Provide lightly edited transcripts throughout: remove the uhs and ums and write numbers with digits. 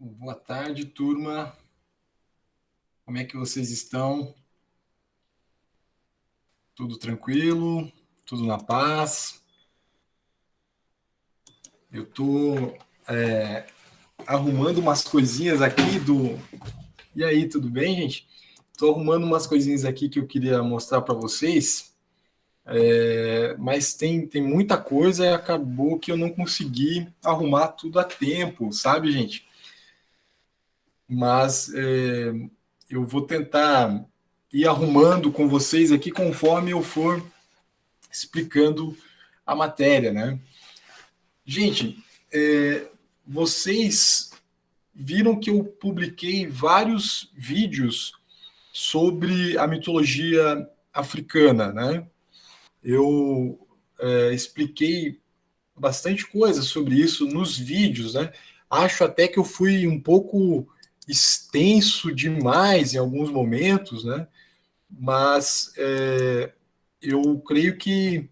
Boa tarde, turma. Como é que vocês estão? Tudo tranquilo? Tudo na paz? Eu estou arrumando umas coisinhas aqui do. E aí, tudo bem, gente? Estou arrumando umas coisinhas aqui que eu queria mostrar para vocês, mas tem muita coisa e acabou que eu não consegui arrumar tudo a tempo, sabe, gente? Mas eu vou tentar ir arrumando com vocês aqui conforme eu for explicando a matéria, né? Gente, vocês viram que eu publiquei vários vídeos sobre a mitologia africana, né? Eu expliquei bastante coisa sobre isso nos vídeos, né? Acho até que eu fui um pouco extenso demais em alguns momentos, né? Mas eu creio que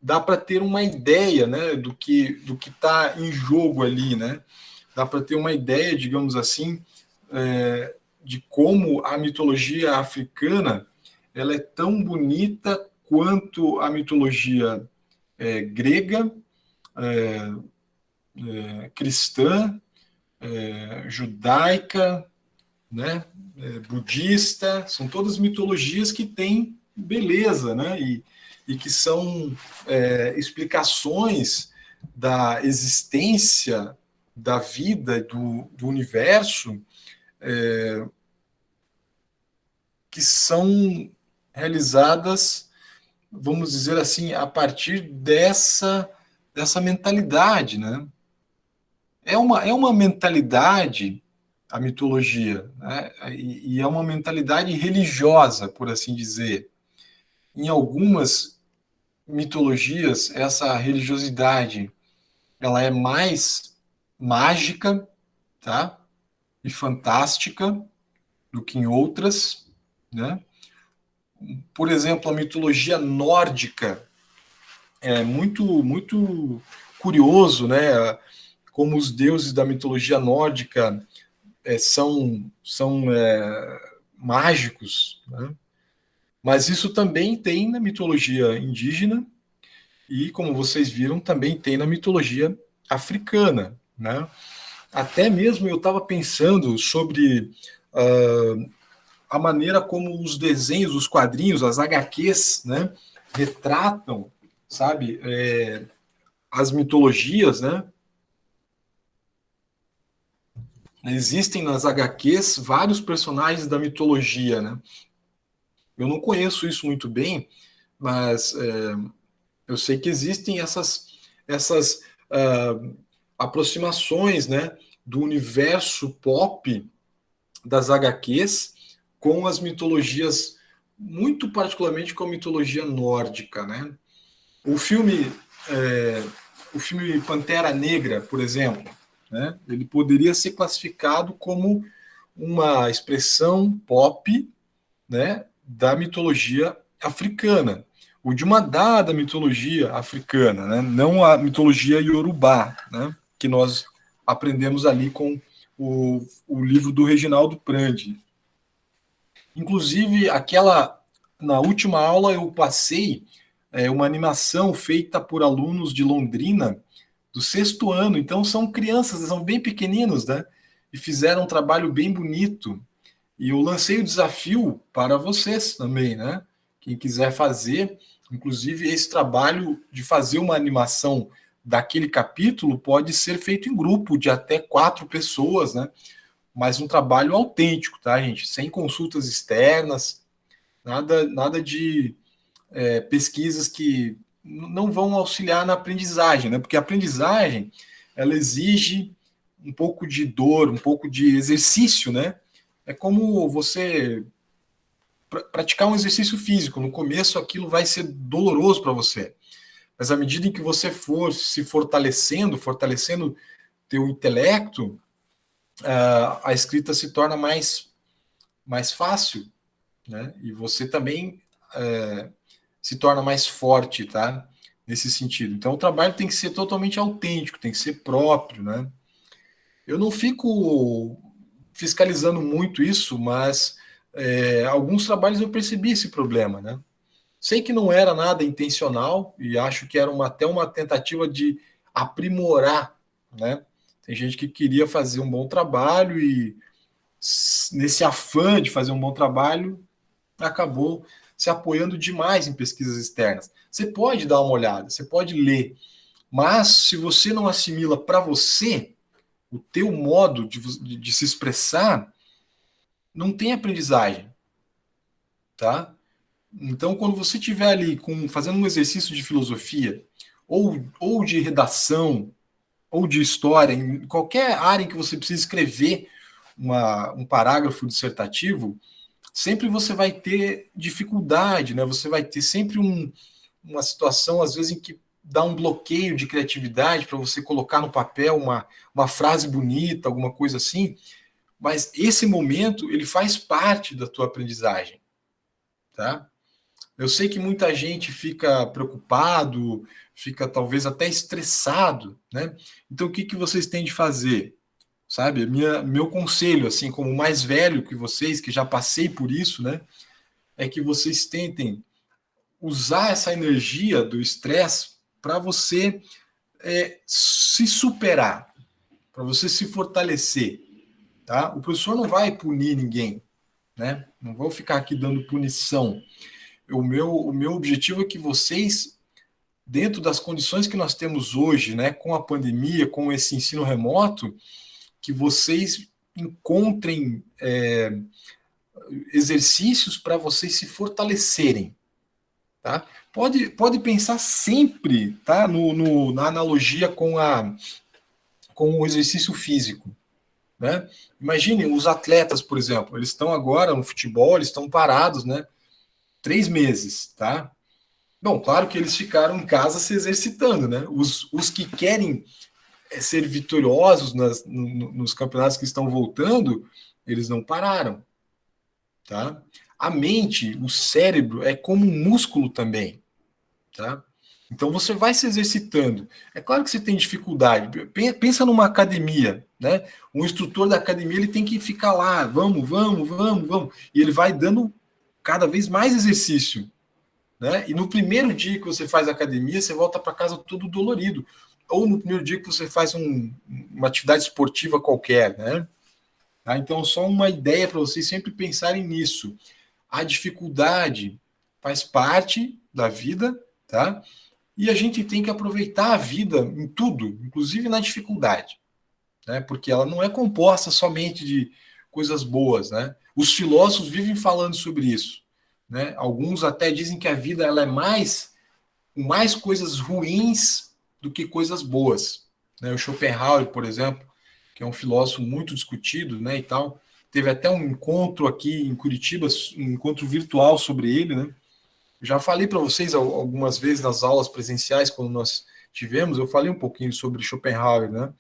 dá para ter uma ideia, né, do que está em jogo ali, né? Dá para ter uma ideia, digamos assim, de como a mitologia africana ela é tão bonita quanto a mitologia grega, cristã, judaica, né, budista. São todas mitologias que têm beleza, né? E que são explicações da existência, da vida, do universo, que são realizadas, vamos dizer assim, a partir dessa mentalidade, né? É uma mentalidade, a mitologia, né? E é uma mentalidade religiosa, por assim dizer. Em algumas mitologias, essa religiosidade ela é mais mágica, tá? E fantástica do que em outras, né? Por exemplo, a mitologia nórdica é muito curioso, né? Como os deuses da mitologia nórdica são mágicos, né? Mas isso também tem na mitologia indígena e, como vocês viram, também tem na mitologia africana, né? Até mesmo eu estava pensando sobre a maneira como os desenhos, os quadrinhos, as HQs, né, retratam, sabe, as mitologias, né? Existem nas HQs vários personagens da mitologia, né? Eu não conheço isso muito bem, mas eu sei que existem essas aproximações, né, do universo pop das HQs com as mitologias, muito particularmente com a mitologia nórdica, né? O filme, é, o filme Pantera Negra, por exemplo, né, ele poderia ser classificado como uma expressão pop, né, da mitologia africana, ou de uma dada mitologia africana, né, não a mitologia iorubá, né, que nós aprendemos ali com o livro do Reginaldo Prandi. Inclusive, na última aula eu passei uma animação feita por alunos de Londrina do sexto ano. Então são crianças, são bem pequeninos, né? E fizeram um trabalho bem bonito. E eu lancei o desafio para vocês também, né? Quem quiser fazer, inclusive esse trabalho de fazer uma animação daquele capítulo pode ser feito em grupo de até 4 pessoas, né? Mas um trabalho autêntico, tá, gente? Sem consultas externas, nada de pesquisas que não vão auxiliar na aprendizagem, né? Porque a aprendizagem ela exige um pouco de dor, um pouco de exercício, né? É como você praticar um exercício físico. No começo aquilo vai ser doloroso para você, mas à medida em que você for se fortalecendo teu intelecto, a escrita se torna mais fácil, né? E você também se torna mais forte, tá? Nesse sentido. Então, o trabalho tem que ser totalmente autêntico, tem que ser próprio, né? Eu não fico fiscalizando muito isso, mas alguns trabalhos eu percebi esse problema, né? Sei que não era nada intencional e acho que era até uma tentativa de aprimorar, né? Tem gente que queria fazer um bom trabalho e nesse afã de fazer um bom trabalho acabou se apoiando demais em pesquisas externas. Você pode dar uma olhada, você pode ler, mas se você não assimila para você o teu modo de se expressar, não tem aprendizagem, tá? Então, quando você estiver ali fazendo um exercício de filosofia, ou de redação, ou de história, em qualquer área em que você precisa escrever um parágrafo dissertativo, sempre você vai ter dificuldade, né? Você vai ter sempre uma situação, às vezes, em que dá um bloqueio de criatividade para você colocar no papel uma frase bonita, alguma coisa assim. Mas esse momento, ele faz parte da tua aprendizagem, tá? Eu sei que muita gente fica preocupado, fica talvez até estressado, né? Então, o que, que vocês têm de fazer? Sabe, meu conselho, assim, como mais velho que vocês, que já passei por isso, né? É que vocês tentem usar essa energia do estresse para você se superar, para você se fortalecer, tá? O professor não vai punir ninguém, né? Não vou ficar aqui dando punição. O meu objetivo é que vocês, dentro das condições que nós temos hoje, né, com a pandemia, com esse ensino remoto, que vocês encontrem exercícios para vocês se fortalecerem, tá? Pode pensar sempre, tá, na analogia com o exercício físico, né? Imagine os atletas, por exemplo, eles estão agora no futebol, eles estão parados, né? 3 meses, tá? Bom, claro que eles ficaram em casa se exercitando, né? Os que querem ser vitoriosos nos campeonatos que estão voltando, eles não pararam, tá? A mente, o cérebro é como um músculo também, tá? Então você vai se exercitando. É claro que você tem dificuldade. Pensa numa academia, né? O instrutor da academia ele tem que ficar lá, vamos, vamos, vamos, vamos, e ele vai dando cada vez mais exercício, né? E no primeiro dia que você faz academia, você volta para casa todo dolorido. Ou no primeiro dia que você faz uma atividade esportiva qualquer, né? Tá? Então, só uma ideia para vocês sempre pensarem nisso. A dificuldade faz parte da vida, tá? E a gente tem que aproveitar a vida em tudo, inclusive na dificuldade, né? Porque ela não é composta somente de coisas boas, né? Os filósofos vivem falando sobre isso, né? Alguns até dizem que a vida ela é mais coisas ruins do que coisas boas, né? O Schopenhauer, por exemplo, que é um filósofo muito discutido, né, e tal, teve até um encontro aqui em Curitiba, um encontro virtual sobre ele, né? Já falei para vocês algumas vezes nas aulas presenciais, quando nós tivemos, eu falei um pouquinho sobre Schopenhauer, né?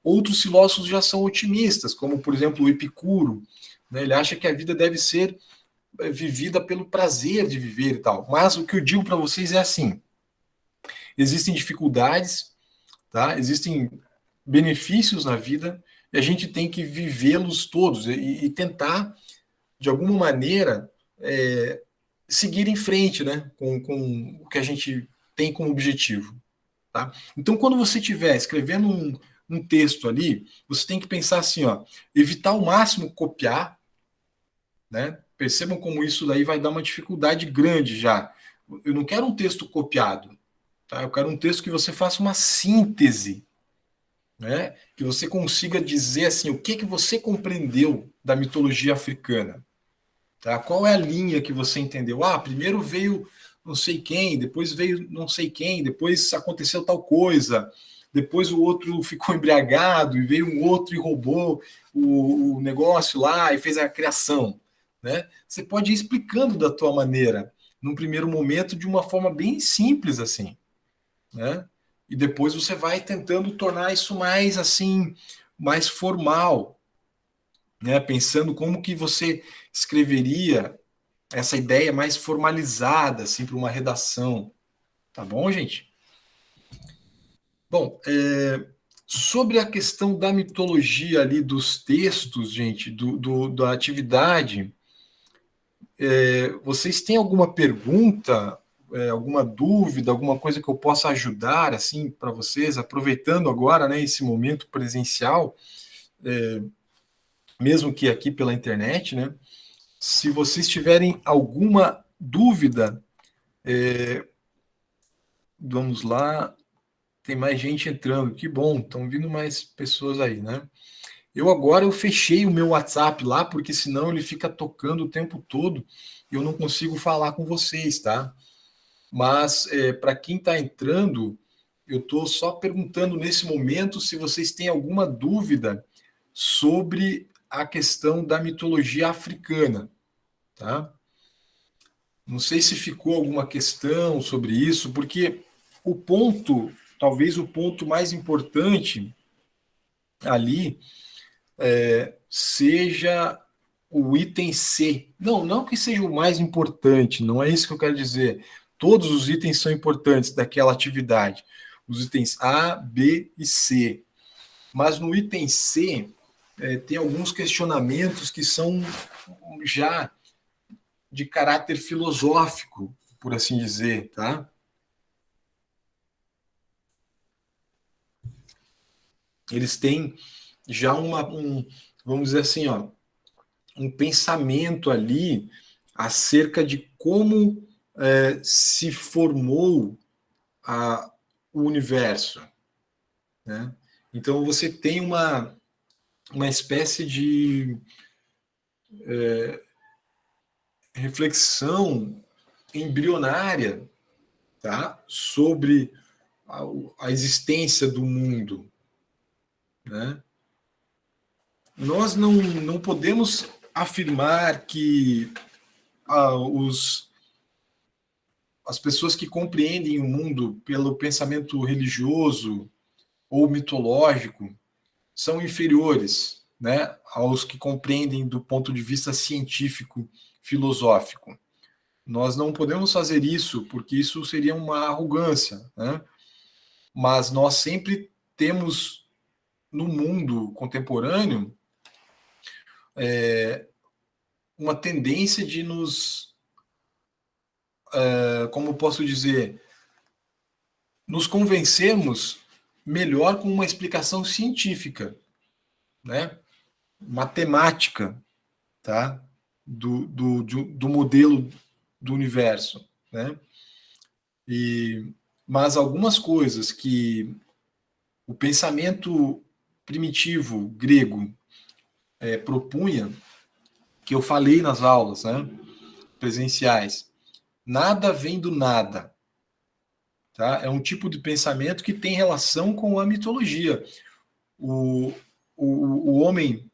Outros filósofos já são otimistas, como, por exemplo, o Epicuro, né? Ele acha que a vida deve ser vivida pelo prazer de viver e tal. Mas o que eu digo para vocês é assim: existem dificuldades, tá? Existem benefícios na vida e a gente tem que vivê-los todos e tentar, de alguma maneira, seguir em frente, né? Com o que a gente tem como objetivo. Tá? Então, quando você estiver escrevendo um texto ali, você tem que pensar assim, ó, evitar ao máximo copiar, né? Percebam como isso daí vai dar uma dificuldade grande já. Eu não quero um texto copiado, tá? Eu quero um texto que você faça uma síntese, né? Que você consiga dizer assim, o que você compreendeu da mitologia africana, tá? Qual é a linha que você entendeu? Ah, primeiro veio não sei quem, depois veio não sei quem, depois aconteceu tal coisa, depois o outro ficou embriagado e veio um outro e roubou o negócio lá e fez a criação, né? Você pode ir explicando da tua maneira, num primeiro momento, de uma forma bem simples assim, né? E depois você vai tentando tornar isso mais assim, mais formal, né? Pensando como que você escreveria essa ideia mais formalizada assim para uma redação, tá bom, gente? Bom, Sobre a questão da mitologia ali, dos textos, gente, da atividade, vocês têm alguma pergunta, alguma dúvida, alguma coisa que eu possa ajudar, assim, para vocês, aproveitando agora, né, esse momento presencial, mesmo que aqui pela internet, né? Se vocês tiverem alguma dúvida, vamos lá, tem mais gente entrando, que bom, estão vindo mais pessoas aí, né? Eu fechei o meu WhatsApp lá, porque senão ele fica tocando o tempo todo e eu não consigo falar com vocês, tá? Mas para quem está entrando, eu estou só perguntando nesse momento se vocês têm alguma dúvida sobre a questão da mitologia africana, tá? Não sei se ficou alguma questão sobre isso, porque o ponto, talvez o ponto mais importante ali seja o item C. Não, não que seja o mais importante, não é isso que eu quero dizer. Todos os itens são importantes daquela atividade. Os itens A, B e C. Mas no item C, tem alguns questionamentos que são já de caráter filosófico, por assim dizer, tá? Eles têm já vamos dizer assim, ó, um pensamento ali acerca de como se formou a, o universo, né? Então você tem uma espécie de reflexão embrionária, tá? Sobre a, a existência do mundo, né? Nós não podemos afirmar que os as pessoas que compreendem o mundo pelo pensamento religioso ou mitológico são inferiores, né, aos que compreendem do ponto de vista científico, filosófico. Nós não podemos fazer isso porque isso seria uma arrogância, né? Mas nós sempre temos no mundo contemporâneo uma tendência de como posso dizer, nos convencermos melhor com uma explicação científica, né? Matemática, tá? Do modelo do universo, né? Mas algumas coisas que o pensamento primitivo grego propunha, que eu falei nas aulas, né, presenciais, nada vem do nada, tá? É um tipo de pensamento que tem relação com a mitologia. O, o homem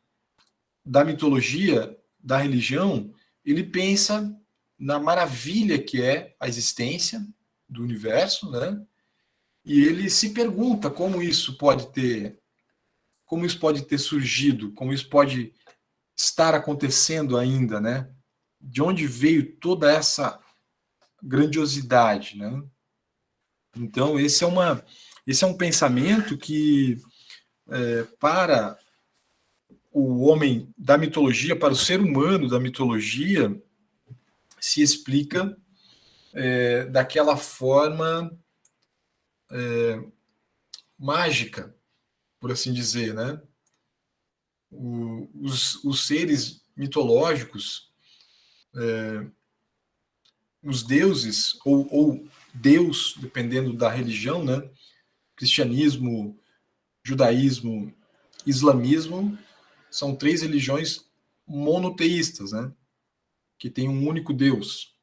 da mitologia, da religião, ele pensa na maravilha que é a existência do universo, né? E ele se pergunta como isso pode ter surgido, como isso pode estar acontecendo ainda, né? De onde veio toda essa grandiosidade, né? Então esse é um pensamento que para o homem da mitologia, para o ser humano da mitologia, se explica daquela forma mágica, por assim dizer, né? Os seres mitológicos, os deuses, ou Deus, dependendo da religião, né? Cristianismo, judaísmo, islamismo, são três religiões monoteístas, né? Que tem um único Deus.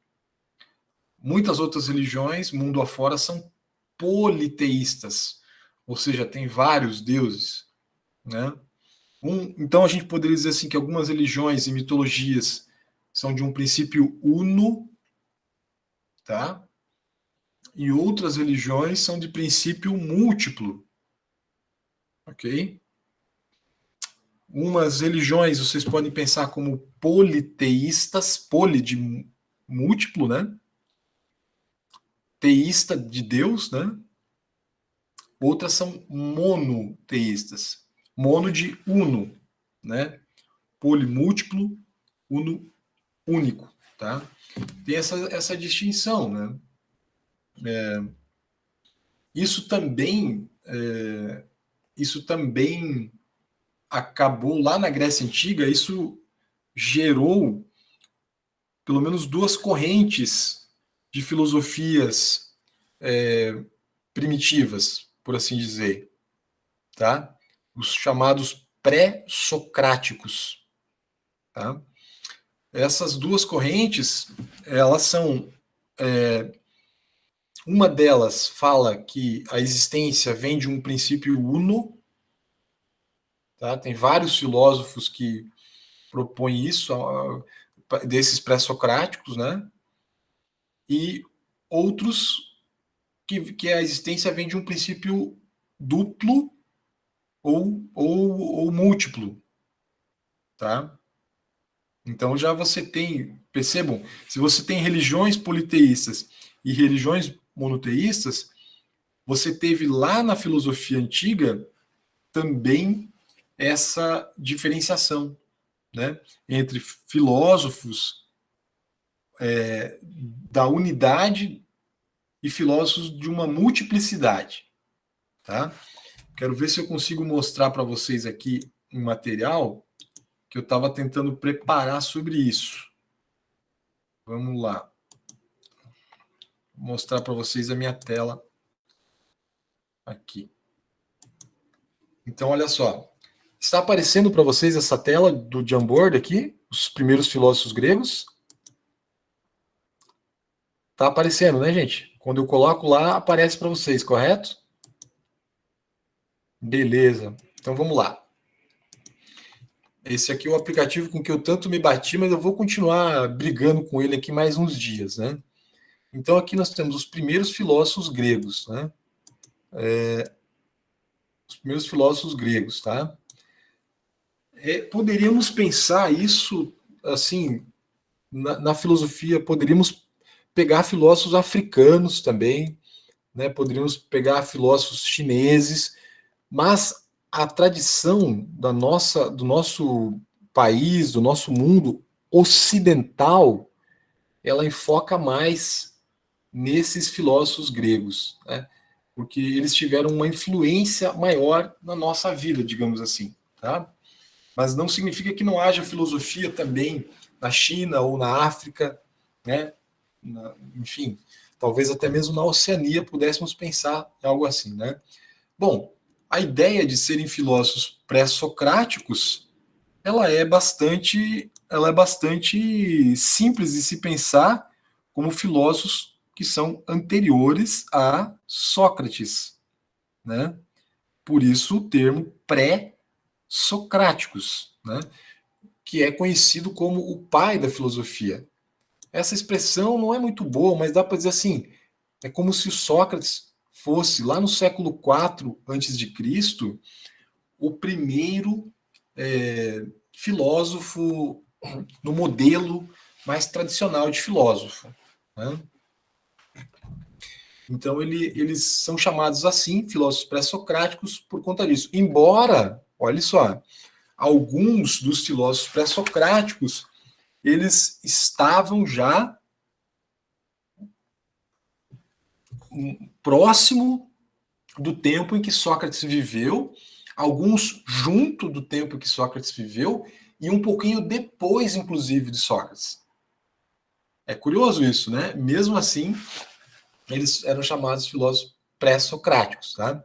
Muitas outras religiões, mundo afora, são politeístas, ou seja, tem vários deuses, né? Então a gente poderia dizer assim que algumas religiões e mitologias são de um princípio uno, tá? E outras religiões são de princípio múltiplo, ok? Umas religiões vocês podem pensar como politeístas, poli de múltiplo, né? Teísta de Deus, né? outras são monoteístas. Mono de uno, né? Polimúltiplo, uno único, tá? Tem essa distinção, né? Isso também, isso também acabou lá na Grécia Antiga, isso gerou pelo menos duas correntes de filosofias primitivas, por assim dizer, tá? Os chamados pré-socráticos, tá? Essas duas correntes, elas são uma delas fala que a existência vem de um princípio uno, tá? Tem vários filósofos que propõem isso, desses pré-socráticos, né? E outros que a existência vem de um princípio duplo ou múltiplo, tá? Então já você tem, percebam, se você tem religiões politeístas e religiões monoteístas, você teve lá na filosofia antiga também essa diferenciação, né, entre filósofos da unidade e filósofos de uma multiplicidade, tá? Quero ver se eu consigo mostrar para vocês aqui um material que eu estava tentando preparar sobre isso. Vamos lá. Vou mostrar para vocês a minha tela aqui. Então, olha só. Está aparecendo para vocês essa tela do Jamboard aqui? Os primeiros filósofos gregos? Está aparecendo, né, gente? Quando eu coloco lá, aparece para vocês, correto? Beleza. Então, vamos lá. Esse aqui é o aplicativo com que eu tanto me bati, mas eu vou continuar brigando com ele aqui mais uns dias, né? Então, aqui nós temos os primeiros filósofos gregos, né? Os primeiros filósofos gregos, tá? Poderíamos pensar isso, assim, na filosofia, poderíamos pegar filósofos africanos também, né? Poderíamos pegar filósofos chineses, mas a tradição do nosso país, do nosso mundo ocidental, ela enfoca mais nesses filósofos gregos, né? Porque eles tiveram uma influência maior na nossa vida, digamos assim, tá? Mas não significa que não haja filosofia também na China ou na África, né? Enfim, talvez até mesmo na Oceania pudéssemos pensar em algo assim, né? Bom, a ideia de serem filósofos pré-socráticos, ela é bastante simples de se pensar como filósofos que são anteriores a Sócrates, né? Por isso o termo pré-socráticos, né? Que é conhecido como o pai da filosofia. Essa expressão não é muito boa, mas dá para dizer assim, é como se o Sócrates fosse, lá no século IV a.C., o primeiro filósofo no modelo mais tradicional de filósofo, né? Então, eles são chamados assim, filósofos pré-socráticos, por conta disso. Embora, olha só, alguns dos filósofos pré-socráticos, eles estavam já próximo do tempo em que Sócrates viveu, alguns junto do tempo que Sócrates viveu, e um pouquinho depois, inclusive, de Sócrates. É curioso isso, né? Mesmo assim, eles eram chamados filósofos pré-socráticos, tá?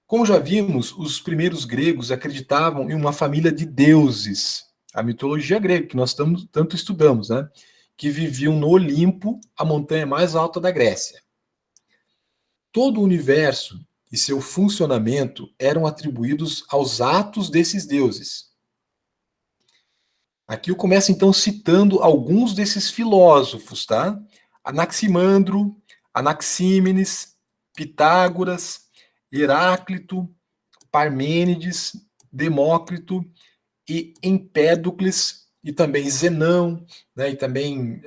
Como já vimos, os primeiros gregos acreditavam em uma família de deuses, a mitologia grega, que nós tanto estudamos, né? Que viviam no Olimpo, a montanha mais alta da Grécia. Todo o universo e seu funcionamento eram atribuídos aos atos desses deuses. Aqui eu começo então citando alguns desses filósofos, tá? Anaximandro, Anaxímenes, Pitágoras, Heráclito, Parmênides, Demócrito e Empédocles, e também Zenão, né, e também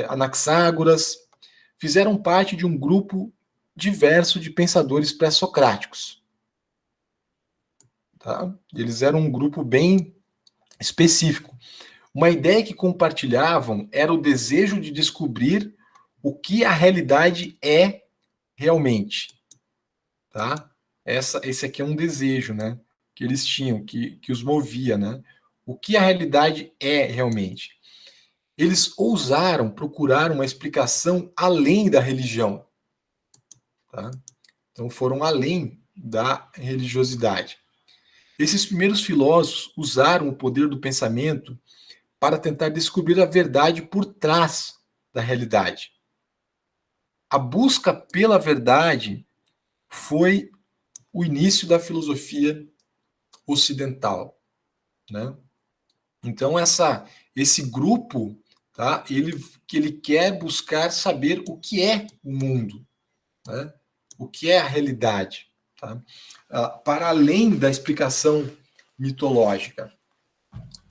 Anaxágoras, fizeram parte de um grupo diverso de pensadores pré-socráticos. Tá? Eles eram um grupo bem específico. Uma ideia que compartilhavam era o desejo de descobrir o que a realidade é realmente. Tá? Esse aqui é um desejo, né? Que eles tinham, que os movia, né? O que a realidade é realmente. Eles ousaram procurar uma explicação além da religião. Tá? Então foram além da religiosidade. Esses primeiros filósofos usaram o poder do pensamento para tentar descobrir a verdade por trás da realidade. A busca pela verdade foi o início da filosofia ocidental, né? Então esse grupo, tá? Ele quer buscar saber o que é o mundo, né? O que é a realidade, tá? Para além da explicação mitológica.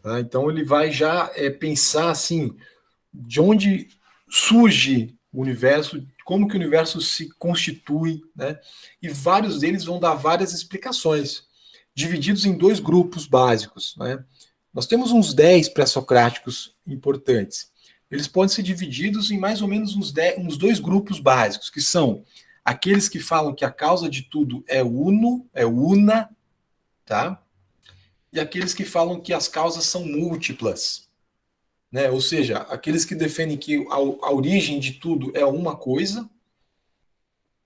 Tá? Então ele vai já pensar assim, de onde surge o universo, como que o universo se constitui, né? E vários deles vão dar várias explicações, divididos em dois grupos básicos, né? Nós temos uns 10 pré-socráticos importantes. Eles podem ser divididos em mais ou menos uns dois grupos básicos, que são aqueles que falam que a causa de tudo é uno, é una, tá? E aqueles que falam que as causas são múltiplas, né? Ou seja, aqueles que defendem que a origem de tudo é uma coisa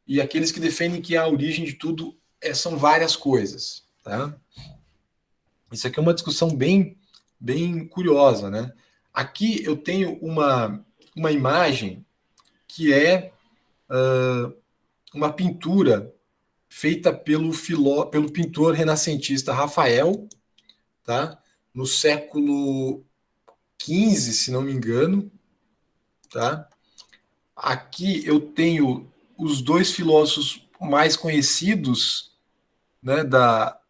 e aqueles que defendem que a origem de tudo são várias coisas, tá? Isso aqui é uma discussão bem curiosa, né? Aqui eu tenho uma imagem que é uma pintura feita pelo pintor renascentista Rafael, tá? No século XV, se não me engano, tá? Aqui eu tenho os dois filósofos mais conhecidos, né, da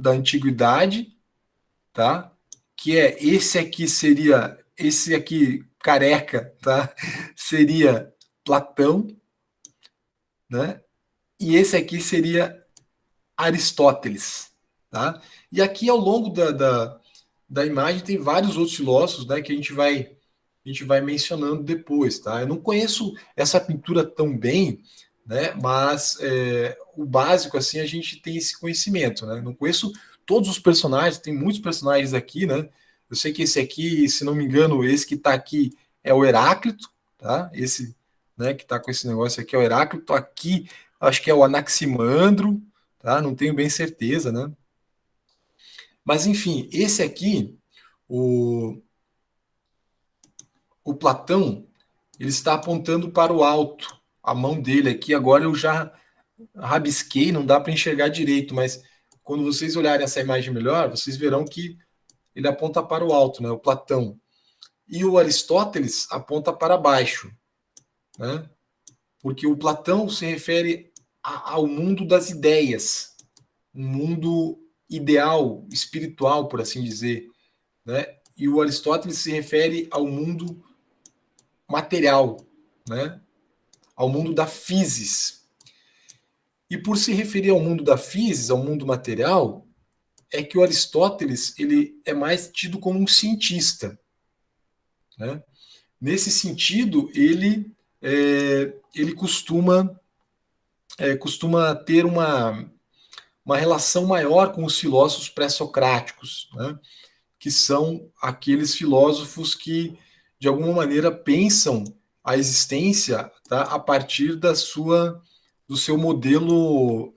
antiguidade, tá? Que é esse aqui careca, tá? Seria Platão, né? E esse aqui seria Aristóteles, tá? E aqui ao longo da imagem tem vários outros filósofos, né? Que a gente vai mencionando depois, tá? Eu não conheço essa pintura tão bem, né? Mas o básico, assim, a gente tem esse conhecimento, né? Não conheço todos os personagens, tem muitos personagens aqui, né? Eu sei que esse aqui, se não me engano, esse que está aqui é o Heráclito, tá? Esse, né, que está com esse negócio aqui é o Heráclito. Aqui, acho que é o Anaximandro, tá? Não tenho bem certeza, né? Mas, enfim, esse aqui, o, o Platão, ele está apontando para o alto. A mão dele aqui, agora eu já rabisquei, não dá para enxergar direito, mas quando vocês olharem essa imagem melhor, vocês verão que ele aponta para o alto, né? O Platão. E o Aristóteles aponta para baixo, né? Porque o Platão se refere ao mundo das ideias, um mundo ideal, espiritual, por assim dizer, né? E o Aristóteles se refere ao mundo material, né? Ao mundo da physis. E por se referir ao mundo da physis, ao mundo material, é que o Aristóteles ele é mais tido como um cientista, né? Nesse sentido, ele costuma ter uma relação maior com os filósofos pré-socráticos, né? Que são aqueles filósofos que, de alguma maneira, pensam a existência, tá, a partir do seu modelo,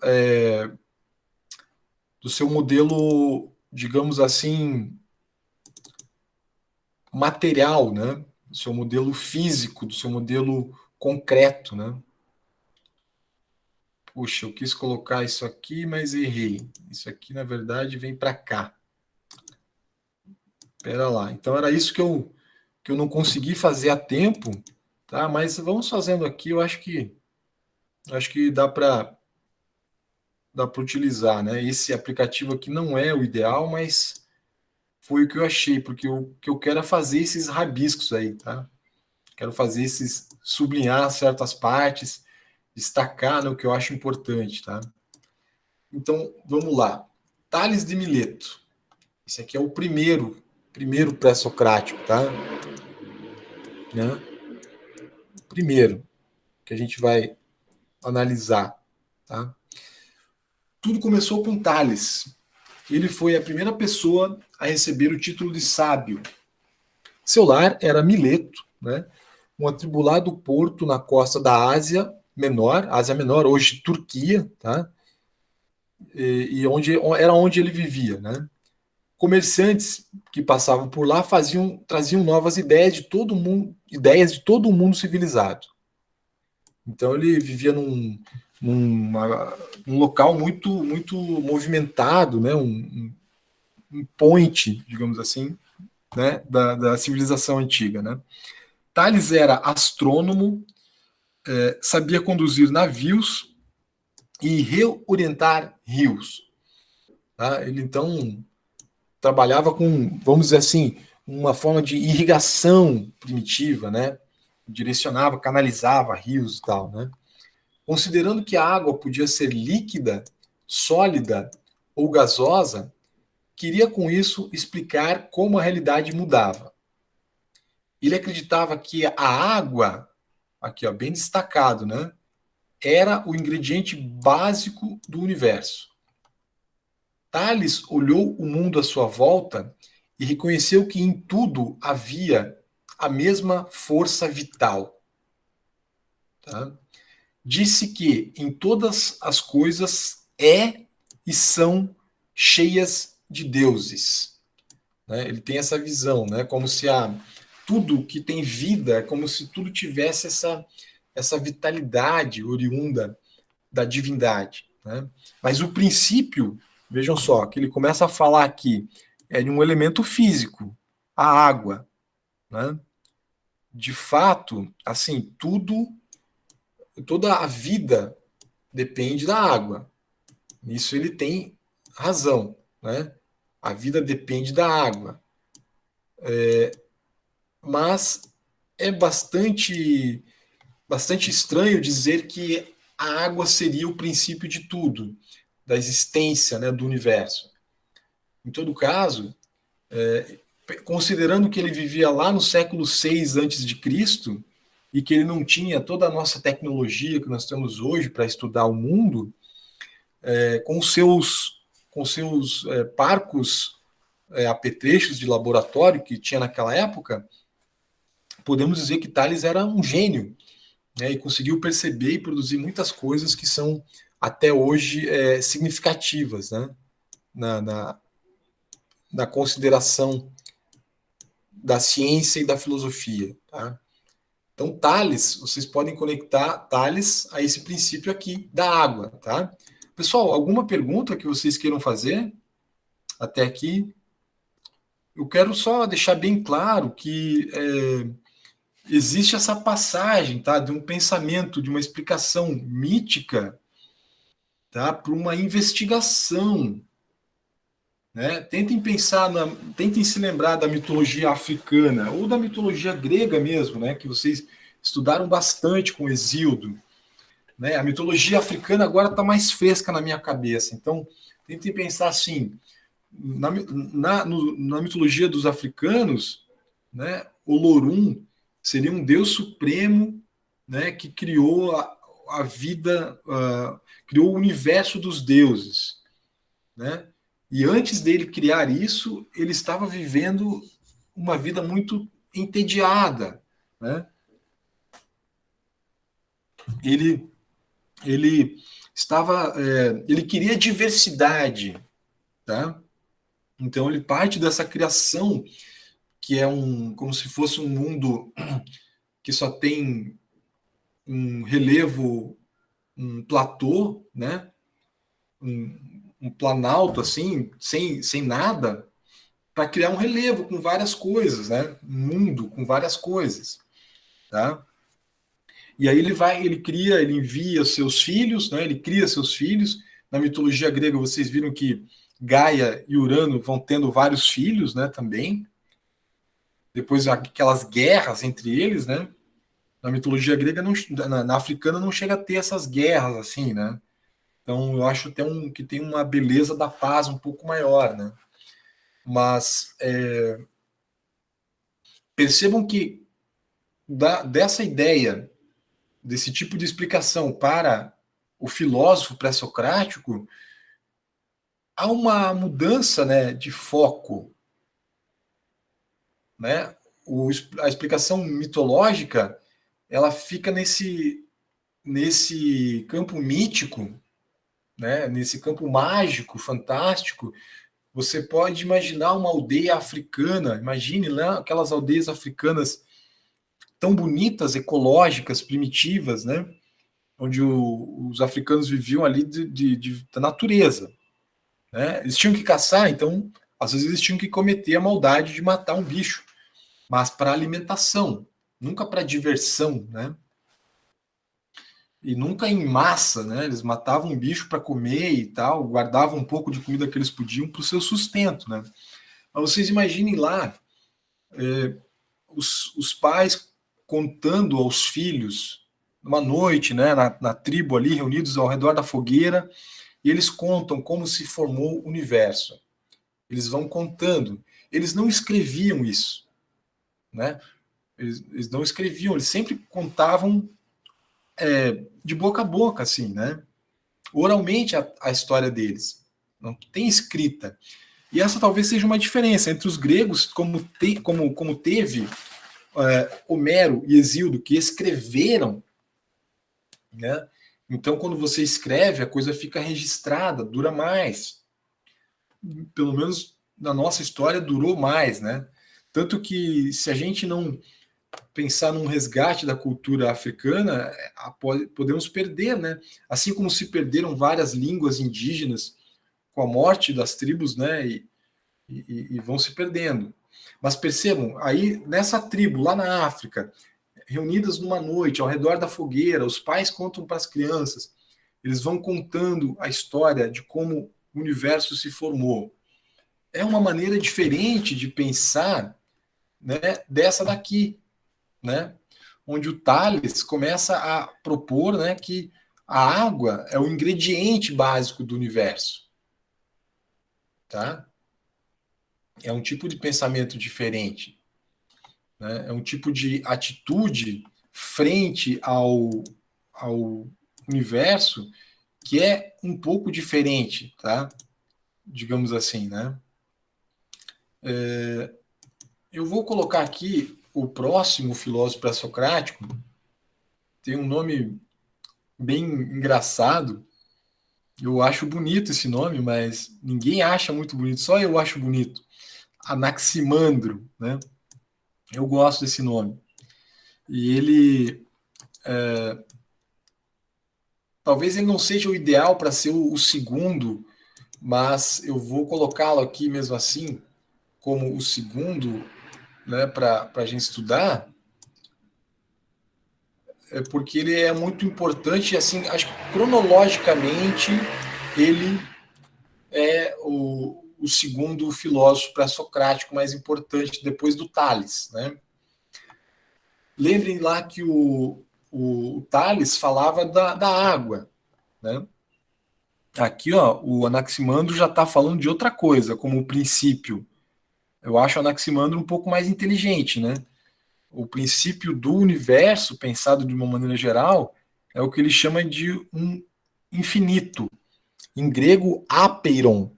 digamos assim, material, né? Do seu modelo físico, do seu modelo concreto, né? Puxa, eu quis colocar isso aqui, mas errei. Isso aqui, na verdade, vem para cá. Espera lá. Então era isso que eu não consegui fazer a tempo, tá? Mas vamos fazendo aqui, eu acho que dá para utilizar, né? Esse aplicativo aqui não é o ideal, mas foi o que eu achei, porque o que eu quero é fazer esses rabiscos aí, tá? Quero fazer esses sublinhar certas partes, destacar, né, o que eu acho importante, tá? Então, vamos lá. Tales de Mileto. Esse aqui é o primeiro pré-socrático, tá? Né? Primeiro que a gente vai analisar, tá? Tudo começou com Tales. Ele foi a primeira pessoa a receber o título de sábio. Seu lar era Mileto, né? Um atribulado porto na costa da Ásia Menor, hoje Turquia, tá? E onde ele vivia, né? Comerciantes que passavam por lá traziam novas ideias de todo o mundo civilizado. Então ele vivia num local muito movimentado, né? Um point, digamos assim, né? Da civilização antiga, né? Tales era astrônomo, sabia conduzir navios e reorientar rios. Tá? Ele então trabalhava com, vamos dizer assim, uma forma de irrigação primitiva, né? Direcionava, canalizava rios e tal, né? Considerando que a água podia ser líquida, sólida ou gasosa, queria com isso explicar como a realidade mudava. Ele acreditava que a água, aqui ó, bem destacado, né? Era o ingrediente básico do universo. Tales olhou o mundo à sua volta e reconheceu que em tudo havia a mesma força vital. Tá? Disse que em todas as coisas e são cheias de deuses. Né? Ele tem essa visão, né? Como se tudo que tem vida, como se tudo tivesse essa vitalidade oriunda da divindade. Né? Mas o princípio, vejam só, que ele começa a falar aqui é de um elemento físico, a água. Né? De fato, assim, toda a vida depende da água. Nisso ele tem razão. Né? A vida depende da água. Mas é bastante estranho dizer que a água seria o princípio de tudo, da existência, né, do universo. Em todo caso, considerando que ele vivia lá no século 6 antes de Cristo e que ele não tinha toda a nossa tecnologia que nós temos hoje para estudar o mundo, com seus parcos apetrechos de laboratório que tinha naquela época, podemos dizer que Tales era um gênio, né, e conseguiu perceber e produzir muitas coisas que são até hoje significativas, né, na consideração da ciência e da filosofia. Tá? Então, Tales, vocês podem conectar Tales a esse princípio aqui da água. Tá? Pessoal, alguma pergunta que vocês queiram fazer até aqui? Eu quero só deixar bem claro que existe essa passagem, tá, de um pensamento, de uma explicação mítica, tá, para uma investigação. Né? Tentem se lembrar da mitologia africana ou da mitologia grega mesmo, né? Que vocês estudaram bastante com Hesíodo. Né? A mitologia africana agora está mais fresca na minha cabeça. Então, tentem pensar assim: na mitologia dos africanos, né? O Lorum seria um deus supremo, né? Que criou a vida, criou o universo dos deuses. Né? E antes dele criar isso, ele estava vivendo uma vida muito entediada. Né? Ele, ele ele queria diversidade. Tá? Então ele parte dessa criação que é como se fosse um mundo que só tem um relevo, um platô, né? um planalto assim, sem nada, para criar um relevo com várias coisas, né? Um mundo com várias coisas, tá? E aí ele envia seus filhos, né? Ele cria seus filhos. Na mitologia grega vocês viram que Gaia e Urano vão tendo vários filhos, né? Também. Depois aquelas guerras entre eles, né? Na mitologia grega, não, na africana, não chega a ter essas guerras assim, né? Então, eu acho até que tem uma beleza da paz um pouco maior, né? Mas percebam que dessa ideia, desse tipo de explicação para o filósofo pré-socrático, há uma mudança, né, de foco, né? A explicação mitológica, ela fica nesse campo mítico, né? Nesse campo mágico, fantástico. Você pode imaginar uma aldeia africana, imagine lá aquelas aldeias africanas tão bonitas, ecológicas, primitivas, né? Onde os africanos viviam ali da natureza, né? Eles tinham que caçar, então às vezes eles tinham que cometer a maldade de matar um bicho, mas para alimentação, nunca para diversão, né? E nunca em massa, né? Eles matavam um bicho para comer e tal, guardavam um pouco de comida que eles podiam para o seu sustento, né? Mas vocês imaginem lá os pais contando aos filhos, numa noite, né, na tribo ali, reunidos ao redor da fogueira, e eles contam como se formou o universo. Eles vão contando. Eles não escreviam isso, né? Eles não escreviam, eles sempre contavam de boca a boca, assim, né? Oralmente a história deles. Não tem escrita. E essa talvez seja uma diferença entre os gregos, como teve Homero e Hesíodo, que escreveram, né? Então, quando você escreve, a coisa fica registrada, dura mais. Pelo menos na nossa história durou mais, né? Tanto que se a gente não pensar num resgate da cultura africana, podemos perder, né? Assim como se perderam várias línguas indígenas com a morte das tribos, né? E vão se perdendo. Mas percebam, aí nessa tribo, lá na África, reunidas numa noite, ao redor da fogueira, os pais contam para as crianças, eles vão contando a história de como o universo se formou. É uma maneira diferente de pensar, né, dessa daqui, né? Onde o Tales começa a propor, né, que a água é o ingrediente básico do universo, tá? É um tipo de pensamento diferente, né? É um tipo de atitude frente ao universo que é um pouco diferente, tá? Digamos assim, né? Eu vou colocar aqui o próximo filósofo pré-socrático, tem um nome bem engraçado. Eu acho bonito esse nome, mas ninguém acha muito bonito, só eu acho bonito. Anaximandro, né? Eu gosto desse nome. E ele, talvez ele não seja o ideal para ser o segundo, mas eu vou colocá-lo aqui mesmo assim, como o segundo, né, para a gente estudar, porque ele é muito importante, assim, acho que cronologicamente ele é o segundo filósofo pré-socrático mais importante depois do Tales, né? Lembrem lá que o Tales falava da água, né? Aqui, ó, o Anaximandro já está falando de outra coisa, como o princípio. Eu acho o Anaximandro um pouco mais inteligente, né? O princípio do universo, pensado de uma maneira geral, é o que ele chama de um infinito. Em grego, apeiron.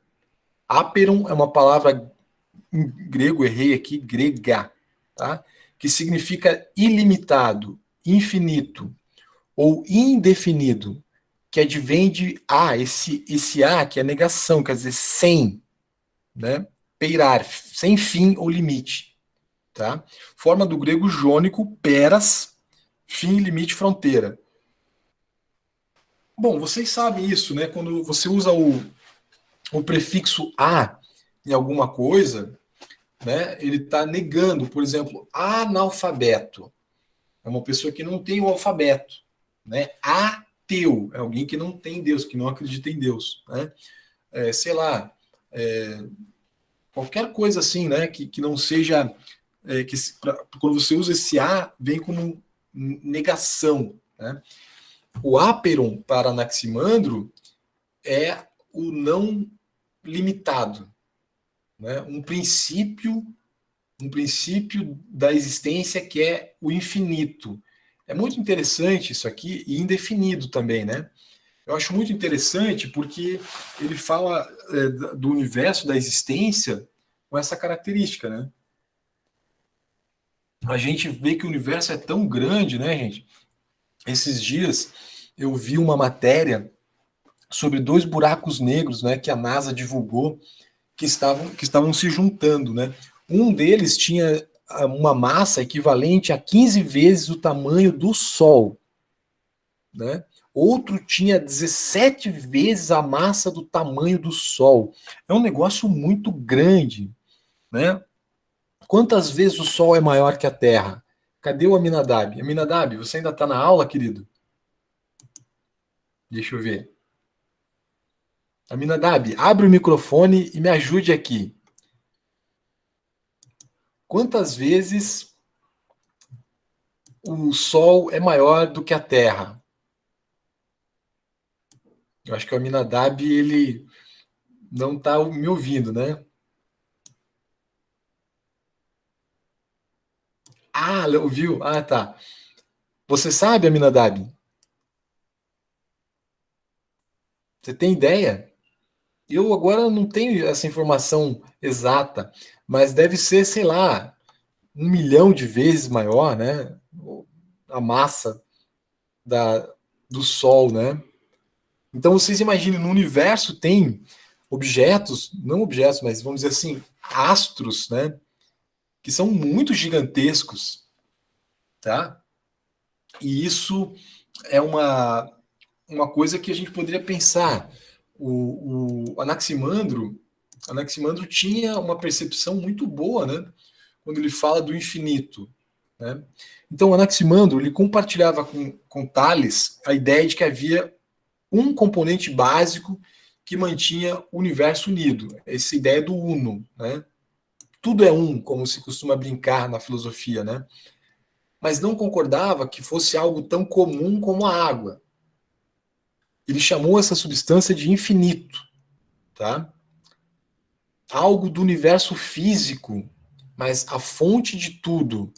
Apeiron é uma palavra em grego, errei aqui, grega, tá? Que significa ilimitado, infinito ou indefinido, que advém de esse a que é negação, quer dizer, sem, né? Peirar, sem fim ou limite, tá? Forma do grego jônico, peras, fim, limite, fronteira. Bom, vocês sabem isso, né? Quando você usa o prefixo a em alguma coisa, né? Ele está negando, por exemplo, analfabeto. É uma pessoa que não tem o alfabeto, né? Ateu é alguém que não tem Deus, que não acredita em Deus, né? Sei lá, qualquer coisa assim, né? Que não seja quando você usa esse a, vem como negação, né? O Aperon para Anaximandro é o não limitado, né? Um princípio da existência que é o infinito. É muito interessante isso aqui e indefinido também, né? Eu acho muito interessante porque ele fala do universo, da existência, com essa característica, né? A gente vê que o universo é tão grande, né, gente? Esses dias eu vi uma matéria sobre dois buracos negros, né, que a NASA divulgou que estavam se juntando, né? Um deles tinha uma massa equivalente a 15 vezes o tamanho do Sol, né? Outro tinha 17 vezes a massa do tamanho do Sol. É um negócio muito grande, né? Quantas vezes o Sol é maior que a Terra? Cadê o Aminadab? Aminadab, você ainda está na aula, querido? Deixa eu ver. Aminadab, abre o microfone e me ajude aqui. Quantas vezes o Sol é maior do que a Terra? Eu acho que o Aminadab, ele não está me ouvindo, né? Ah, ouviu? Ah, tá. Você sabe, Aminadab? Você tem ideia? Eu agora não tenho essa informação exata, mas deve ser, sei lá, 1 milhão de vezes maior, né? A massa da, do Sol, né? Então vocês imaginem, no universo tem objetos, não objetos, mas vamos dizer assim, astros, né? Que são muito gigantescos, tá? E isso é uma coisa que a gente poderia pensar. O Anaximandro tinha uma percepção muito boa, né? Quando ele fala do infinito, né? Então, Anaximandro ele compartilhava com Tales a ideia de que havia um componente básico que mantinha o universo unido, essa ideia do uno, né? Tudo é um, como se costuma brincar na filosofia, né? Mas não concordava que fosse algo tão comum como a água. Ele chamou essa substância de infinito, tá? Algo do universo físico, mas a fonte de tudo.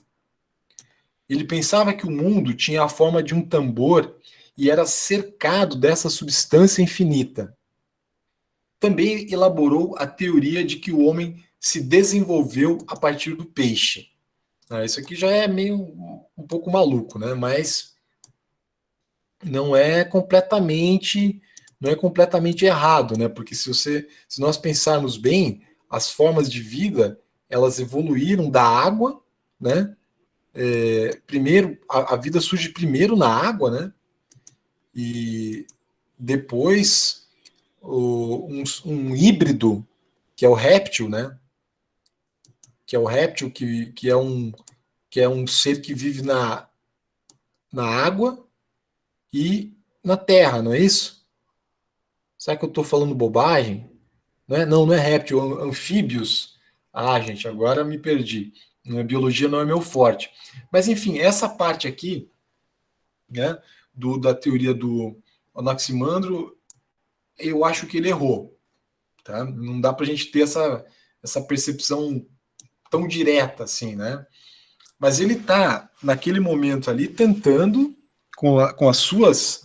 Ele pensava que o mundo tinha a forma de um tambor e era cercado dessa substância infinita. Também elaborou a teoria de que o homem se desenvolveu a partir do peixe. Isso aqui já é meio um pouco maluco, né? Mas não é completamente errado, né? Porque se nós pensarmos bem, as formas de vida elas evoluíram da água, né? Primeiro a vida surge primeiro na água, né? E depois um híbrido que é o réptil, né? Que é o réptil que é um ser que vive na água e na terra, não é isso? Será que eu estou falando bobagem? Não é réptil, anfíbios. Ah, gente, agora me perdi. Biologia não é meu forte. Mas, enfim, essa parte aqui, né, da teoria do Anaximandro, eu acho que ele errou. Tá? Não dá para a gente ter essa percepção tão direta assim, né? Mas ele está, naquele momento ali, tentando, com as suas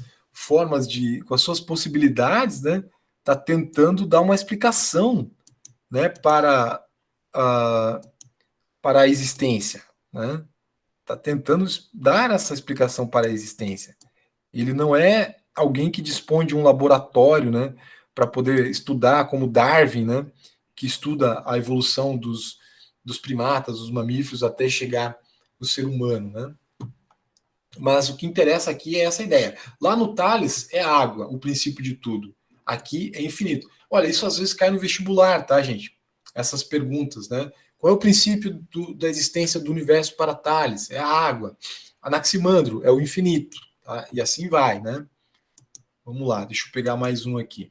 com as suas possibilidades, né? Está tentando dar uma explicação, né, a, para a existência, né? Está tentando dar essa explicação para a existência. Ele não é alguém que dispõe de um laboratório, né, para poder estudar, como Darwin, né, que estuda a evolução dos primatas, dos mamíferos, até chegar no ser humano, né? Mas o que interessa aqui é essa ideia. Lá no Tales é água, o princípio de tudo. Aqui é infinito. Olha, isso às vezes cai no vestibular, tá, gente? Essas perguntas, né? Qual é o princípio da existência do universo para Tales? É a água. Anaximandro é o infinito, tá? E assim vai, né? Vamos lá, deixa eu pegar mais um aqui.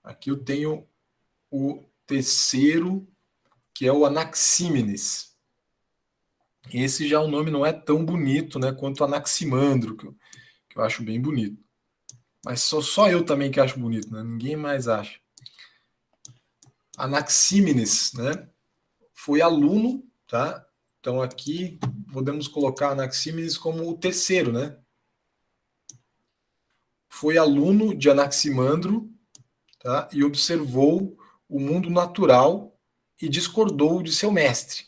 Aqui eu tenho o terceiro, que é o Anaxímenes. Esse já o nome não é tão bonito, né, quanto Anaximandro, que eu acho bem bonito. Mas só eu também que acho bonito, né? Ninguém mais acha. Anaxímenes, né, foi aluno, tá? Então aqui podemos colocar Anaxímenes como o terceiro, né? Foi aluno de Anaximandro, tá? E observou o mundo natural e discordou de seu mestre.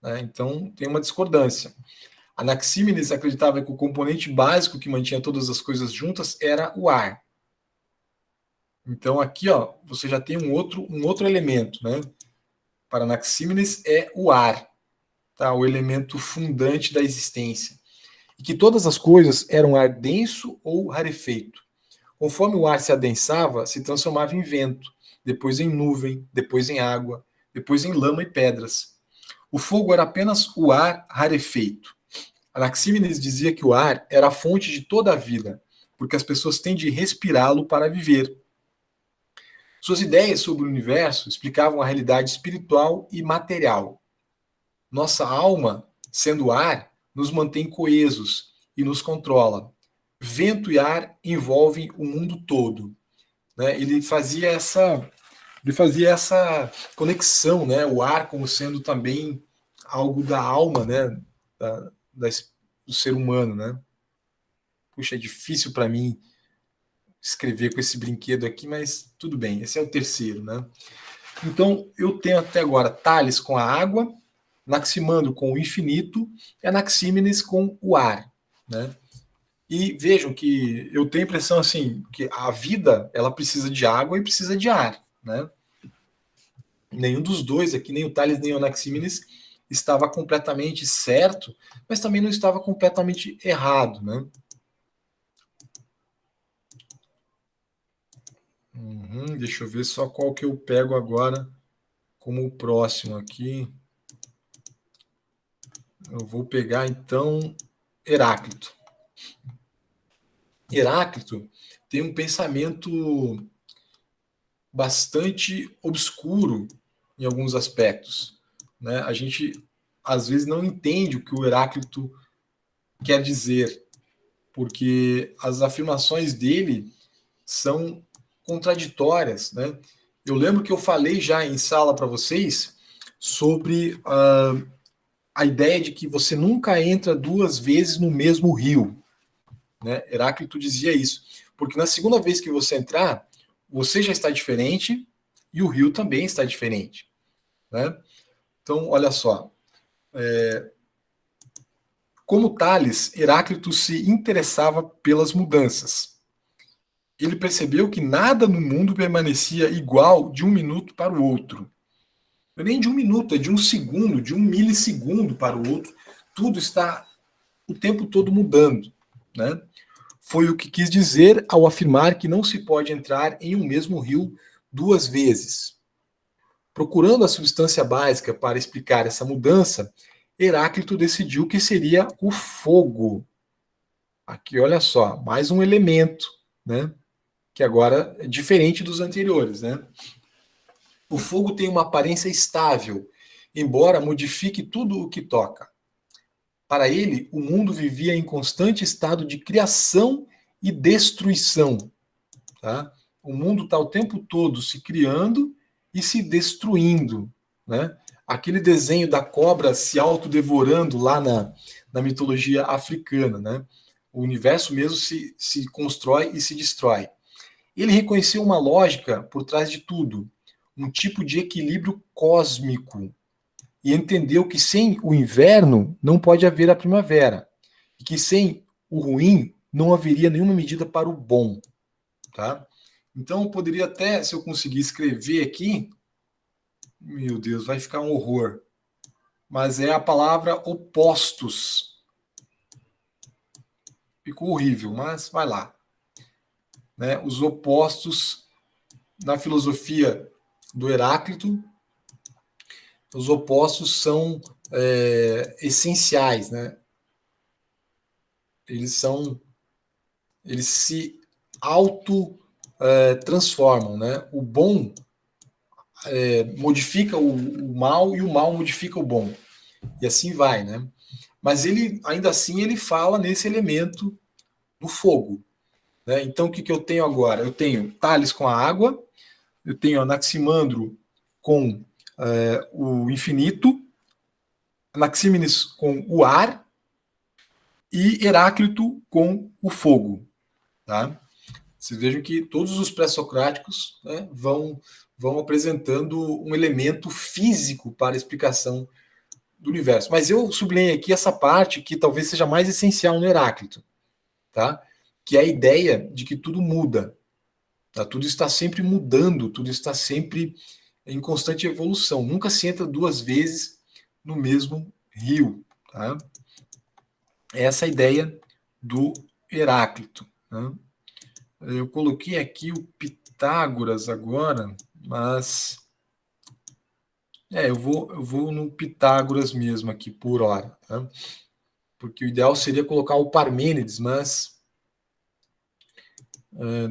Né? Então tem uma discordância. Anaxímenes acreditava que o componente básico que mantinha todas as coisas juntas era o ar. Então aqui, ó, você já tem um outro elemento, né? Para Anaxímenes é o ar, tá? O elemento fundante da existência. E que todas as coisas eram ar denso ou rarefeito. Conforme o ar se adensava, se transformava em vento, depois em nuvem, depois em água, depois em lama e pedras. O fogo era apenas o ar rarefeito. Anaxímenes dizia que o ar era a fonte de toda a vida, porque as pessoas têm de respirá-lo para viver. Suas ideias sobre o universo explicavam a realidade espiritual e material. Nossa alma, sendo ar, nos mantém coesos e nos controla. Vento e ar envolvem o mundo todo. Né? Ele fazia essa conexão, né? O ar como sendo também algo da alma, né? Do ser humano, né? Puxa, é difícil para mim escrever com esse brinquedo aqui, mas tudo bem. Esse é o terceiro, né? Então eu tenho até agora Tales com a água, Anaximandro com o infinito e Anaxímenes com o ar, né? E vejam que eu tenho a impressão assim que a vida ela precisa de água e precisa de ar, né? Nenhum dos dois aqui, nem o Tales nem o Anaxímenes, estava completamente certo, mas também não estava completamente errado, né? Deixa eu ver só qual que eu pego agora como o próximo aqui. Eu vou pegar então Heráclito. Heráclito tem um pensamento bastante obscuro em alguns aspectos. Né? A gente às vezes não entende o que o Heráclito quer dizer, porque as afirmações dele são contraditórias. Né? Eu lembro que eu falei já em sala para vocês sobre a ideia de que você nunca entra duas vezes no mesmo rio. Né? Heráclito dizia isso, porque na segunda vez que você entrar, você já está diferente e o rio também está diferente. Né? Então, olha só. Como Tales, Heráclito se interessava pelas mudanças. Ele percebeu que nada no mundo permanecia igual de um minuto para o outro. Não é nem de um minuto, é de um segundo, de um milissegundo para o outro. Tudo está o tempo todo mudando. Né? Foi o que quis dizer ao afirmar que não se pode entrar em um mesmo rio duas vezes. Procurando a substância básica para explicar essa mudança, Heráclito decidiu que seria o fogo. Aqui, olha só, mais um elemento, né? Que agora é diferente dos anteriores, né? O fogo tem uma aparência estável, embora modifique tudo o que toca. Para ele, o mundo vivia em constante estado de criação e destruição. Tá? O mundo está o tempo todo se criando e se destruindo. Né? Aquele desenho da cobra se autodevorando lá na mitologia africana. Né? O universo mesmo se constrói e se destrói. Ele reconheceu uma lógica por trás de tudo, um tipo de equilíbrio cósmico, e entendeu que sem o inverno não pode haver a primavera, e que sem o ruim não haveria nenhuma medida para o bom. Tá? Então eu poderia até, se eu conseguir escrever aqui, meu Deus, vai ficar um horror. Mas é a palavra opostos. Ficou horrível, mas vai lá. Né? Os opostos na filosofia do Heráclito, os opostos são essenciais, né? Eles se auto transformam, né? O bom modifica o mal e o mal modifica o bom. e assim vai, né? Mas ele, ainda assim, ele fala nesse elemento do fogo, né? Então, o que eu tenho agora? Eu tenho Tales com a água, eu tenho Anaximandro com o infinito, Anaxímenes com o ar e Heráclito com o fogo, tá? Vocês vejam que todos os pré-socráticos, né, vão apresentando um elemento físico para a explicação do universo. Mas eu sublinhei aqui essa parte que talvez seja mais essencial no Heráclito, tá? Que é a ideia de que tudo muda, tá? Tudo está sempre mudando, tudo está sempre em constante evolução. Nunca se entra duas vezes no mesmo rio, tá? Essa é a ideia do Heráclito, né? Eu coloquei aqui o Pitágoras agora, mas eu vou no Pitágoras mesmo aqui por hora, tá? Porque o ideal seria colocar o Parmênides, mas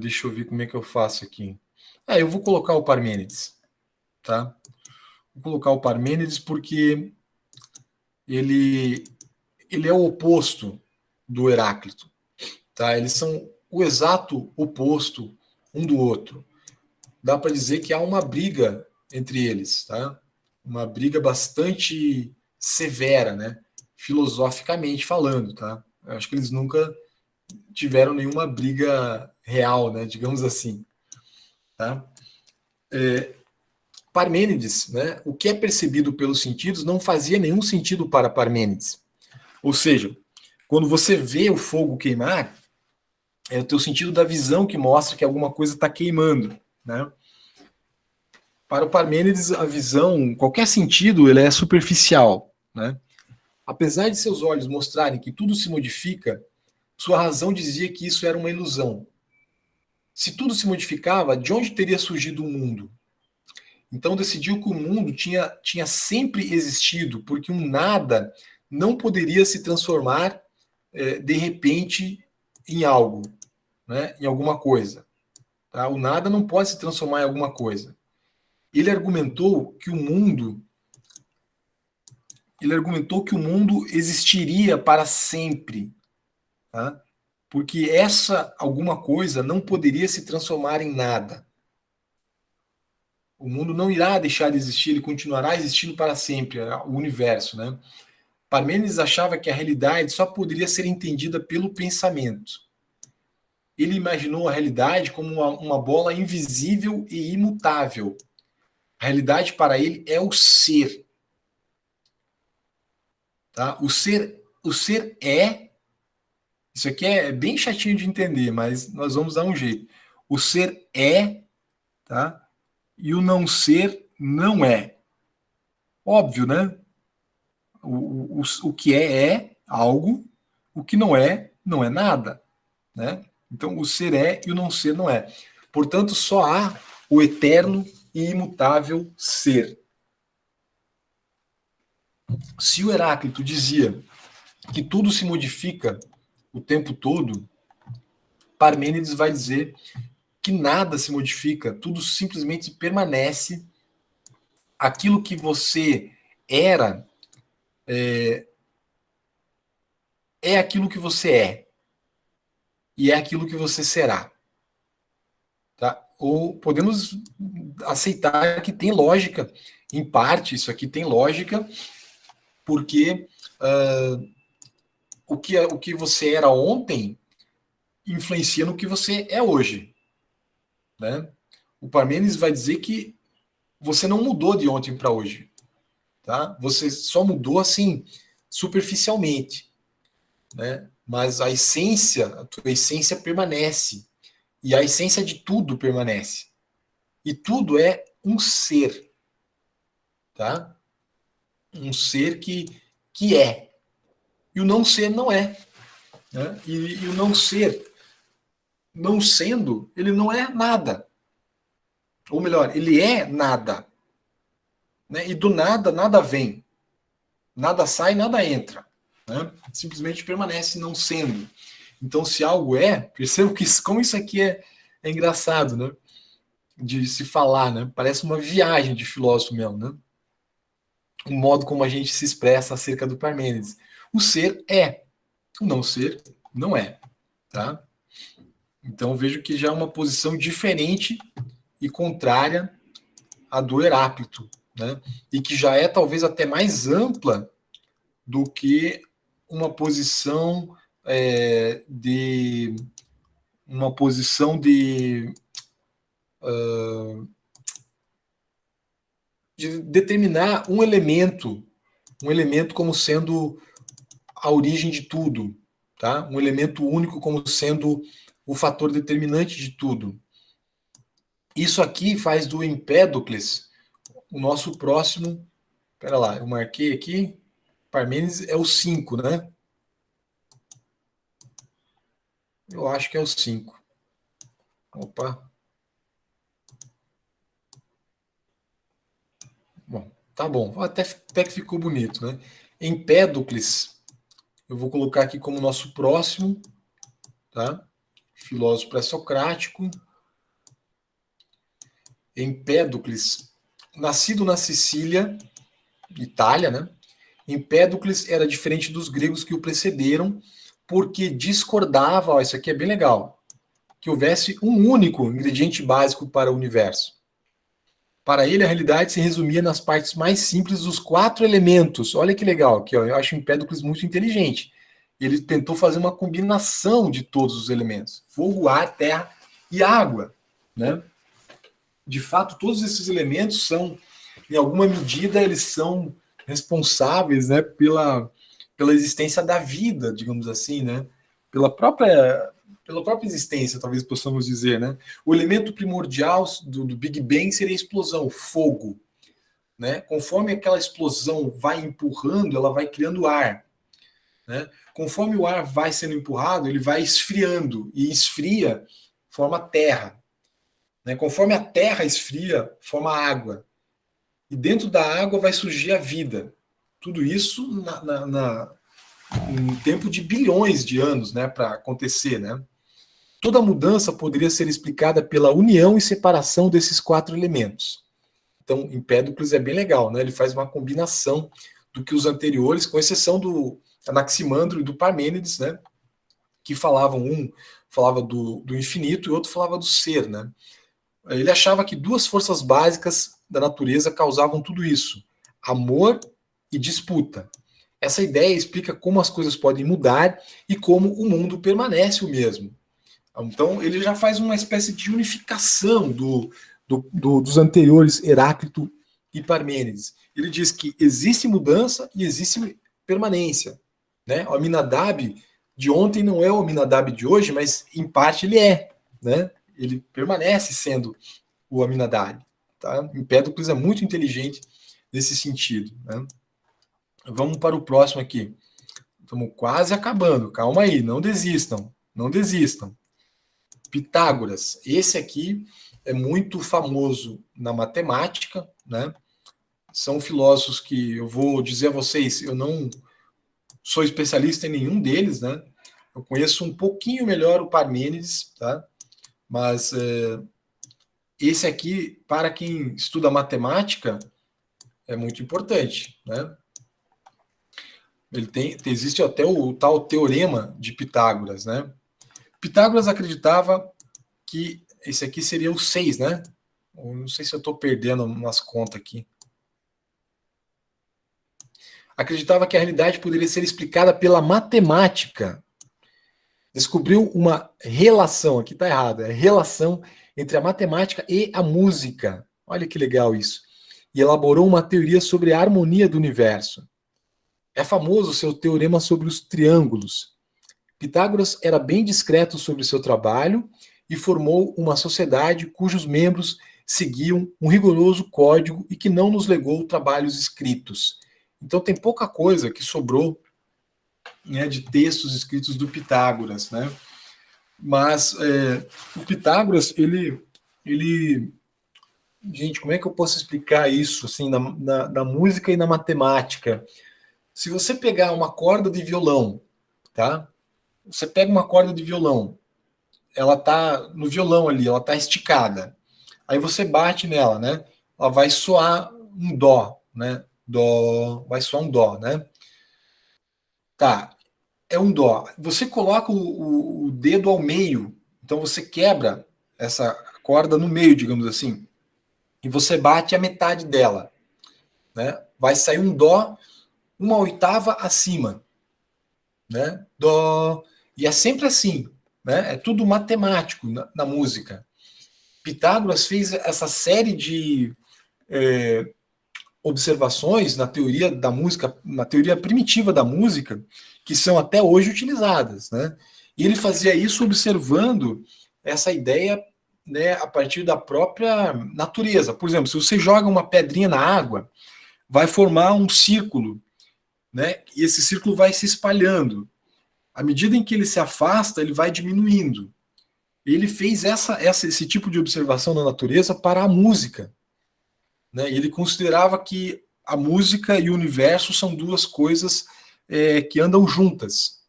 deixa eu ver como é que eu faço aqui. Eu vou colocar o Parmênides, tá? Vou colocar o Parmênides porque ele, ele é o oposto do Heráclito, tá? Eles são o exato oposto um do outro. Dá para dizer que há uma briga entre eles, tá? Uma briga bastante severa, né? Filosoficamente falando, tá? Eu acho que eles nunca tiveram nenhuma briga real, né? Digamos assim, tá? Parmênides, né? O que é percebido pelos sentidos não fazia nenhum sentido para Parmênides. Ou seja, quando você vê o fogo queimar, é o teu sentido da visão que mostra que alguma coisa está queimando, né? Para o Parmênides, a visão, qualquer sentido, ele é superficial, né? Apesar de seus olhos mostrarem que tudo se modifica, sua razão dizia que isso era uma ilusão. Se tudo se modificava, de onde teria surgido o mundo? Então decidiu que o mundo tinha sempre existido, porque um nada não poderia se transformar de repente em algo, né? Em alguma coisa. Tá? O nada não pode se transformar em alguma coisa. Ele argumentou que o mundo existiria para sempre, tá? Porque essa alguma coisa não poderia se transformar em nada. O mundo não irá deixar de existir, ele continuará existindo para sempre, o universo, né? Parmênides achava que a realidade só poderia ser entendida pelo pensamento. Ele imaginou a realidade como uma bola invisível e imutável. A realidade para ele é o ser, tá? O ser é. Isso aqui é bem chatinho de entender, mas nós vamos dar um jeito. O ser é, tá? E o não ser não é. Óbvio, né? O que é algo, o que não é nada, né? Então, o ser é e o não ser não é. Portanto, só há o eterno e imutável ser. Se o Heráclito dizia que tudo se modifica o tempo todo, Parmênides vai dizer que nada se modifica, tudo simplesmente permanece. Aquilo que você era é aquilo que você é e é aquilo que você será, tá? Ou podemos aceitar que tem lógica, em parte isso aqui tem lógica, porque o que você era ontem influencia no que você é hoje, né? O Parmênides vai dizer que você não mudou de ontem para hoje, tá? Você só mudou assim superficialmente, né? Mas a tua essência permanece. E a essência de tudo permanece. E tudo é um ser, tá? Um ser que é. E o não ser não é. Né? E o não ser, não sendo, ele não é nada. Ou melhor, ele é nada. Né? E do nada, nada vem. Nada sai, nada entra. Né? Simplesmente permanece não sendo. Então, se algo é, percebo que como isso aqui é engraçado, né? De se falar, né? Parece uma viagem de filósofo mesmo, né? o modo como a gente se expressa acerca do Parmênides. O ser é, o não ser não é, tá? Então vejo que já é uma posição diferente e contrária à do Heráclito, né? E que já é talvez até mais ampla do que uma posição de de determinar um elemento como sendo a origem de tudo, tá? Um elemento único como sendo o fator determinante de tudo. Isso aqui faz do Empédocles o nosso próximo. Espera lá, eu marquei aqui. Parmênides é o 5, né? Eu acho que é o 5. Opa. Bom, tá bom. Até que ficou bonito, né? Empédocles, eu vou colocar aqui como nosso próximo, tá? Filósofo pré-socrático. Empédocles, nascido na Sicília, Itália, né? Empédocles era diferente dos gregos que o precederam, porque discordava, ó, isso aqui é bem legal, que houvesse um único ingrediente básico para o universo. Para ele, a realidade se resumia nas partes mais simples dos 4 elementos. Olha que legal, aqui, ó, eu acho Empédocles muito inteligente. Ele tentou fazer uma combinação de todos os elementos: fogo, ar, terra e água, né? De fato, todos esses elementos são, em alguma medida, eles são responsáveis, né, pela existência da vida, digamos assim, né? Pela própria, pela própria existência, talvez possamos dizer, né? O elemento primordial do Big Bang seria a explosão, o fogo, né? Conforme aquela explosão vai empurrando, ela vai criando ar, né? Conforme o ar vai sendo empurrado, ele vai esfriando, e esfria, forma terra, né? Conforme a terra esfria, forma água. E dentro da água vai surgir a vida. Tudo isso em tempo de bilhões de anos, né, para acontecer, né? Toda mudança poderia ser explicada pela união e separação desses 4 elementos. Então, Empédocles é bem legal, né? Ele faz uma combinação do que os anteriores, com exceção do Anaximandro e do Parmênides, né? Que falavam, um falava do infinito e o outro falava do ser, né? Ele achava que 2 forças básicas da natureza causavam tudo isso: amor e disputa. Essa ideia explica como as coisas podem mudar e como o mundo permanece o mesmo. Então, ele já faz uma espécie de unificação dos anteriores Heráclito e Parmênides. Ele diz que existe mudança e existe permanência, né? O Aminadab de ontem não é o Aminadab de hoje, mas em parte ele é, né? Ele permanece sendo o Aminadab. Tá? Empédocles é muito inteligente nesse sentido. Né? Vamos para o próximo aqui. Estamos quase acabando. Calma aí, não desistam. Não desistam. Pitágoras. Esse aqui é muito famoso na matemática, né? São filósofos que eu vou dizer a vocês, eu não sou especialista em nenhum deles, né? Eu conheço um pouquinho melhor o Parmênides, tá? Mas esse aqui, para quem estuda matemática, é muito importante, né? Existe até o tal teorema de Pitágoras, né? Pitágoras acreditava que esse aqui seria o 6, né? Eu não sei se eu estou perdendo umas contas aqui. Acreditava que a realidade poderia ser explicada pela matemática. Descobriu uma relação, aqui está errado, é relação entre a matemática e a música. Olha que legal isso. E elaborou uma teoria sobre a harmonia do universo. É famoso o seu teorema sobre os triângulos. Pitágoras era bem discreto sobre seu trabalho e formou uma sociedade cujos membros seguiam um rigoroso código e que não nos legou trabalhos escritos. Então tem pouca coisa que sobrou, né, de textos escritos do Pitágoras, né? Mas o Pitágoras, gente, como é que eu posso explicar isso assim na música e na matemática? Se você pegar uma corda de violão, tá? Você pega uma corda de violão, ela tá no violão ali, ela tá esticada. Aí você bate nela, né? Ela vai soar um dó, né? dó, vai soar um dó, né? Tá, é um dó. Você coloca o dedo ao meio, então você quebra essa corda no meio, digamos assim, e você bate a metade dela, né? Vai sair um dó uma oitava acima, né? Dó. E é sempre assim, né? É tudo matemático na música. Pitágoras fez essa série de observações na teoria da música, na teoria primitiva da música, que são até hoje utilizadas, né? E ele fazia isso observando essa ideia, né, a partir da própria natureza. Por exemplo, se você joga uma pedrinha na água, vai formar um círculo, né? E esse círculo vai se espalhando. À medida em que ele se afasta, ele vai diminuindo. Ele fez esse tipo de observação na natureza para a música, né? Ele considerava que a música e o universo são duas coisas que andam juntas.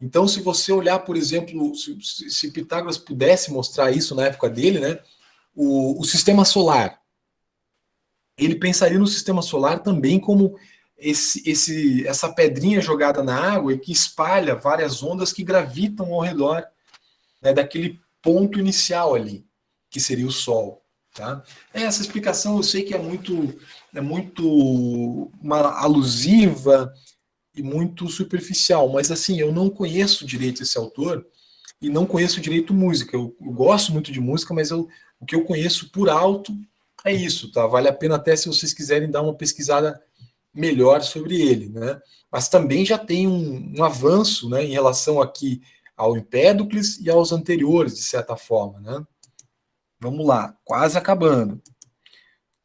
Então, se você olhar, por exemplo, se Pitágoras pudesse mostrar isso na época dele, né, o sistema solar, ele pensaria no sistema solar também como essa pedrinha jogada na água e que espalha várias ondas que gravitam ao redor, né, daquele ponto inicial ali, que seria o Sol. Tá? Essa explicação eu sei que é muito uma alusiva e muito superficial, mas assim, eu não conheço direito esse autor e não conheço direito música. Eu gosto muito de música, mas o que eu conheço por alto é isso, tá? Vale a pena até se vocês quiserem dar uma pesquisada melhor sobre ele, né? Mas também já tem um avanço, né, em relação aqui ao Empédocles e aos anteriores, de certa forma, né? Vamos lá, quase acabando.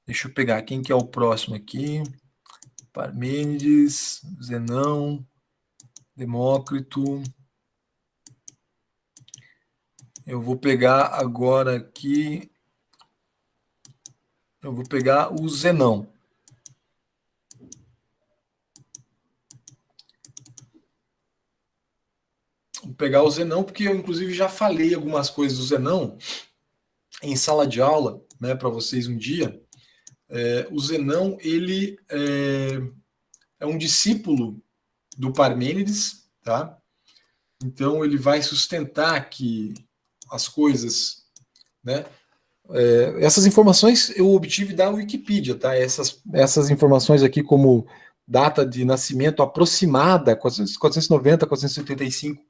Deixa eu pegar quem que é o próximo aqui. Parmênides, Zenão, Demócrito. Eu vou pegar agora aqui. Eu vou pegar o Zenão. Vou pegar o Zenão porque eu, inclusive, já falei algumas coisas do Zenão em sala de aula, né, para vocês um dia. O Zenão, ele é um discípulo do Parmênides, tá? Então ele vai sustentar que as coisas, né? Essas informações eu obtive da Wikipedia, tá? Essas informações aqui como data de nascimento aproximada, 490, 475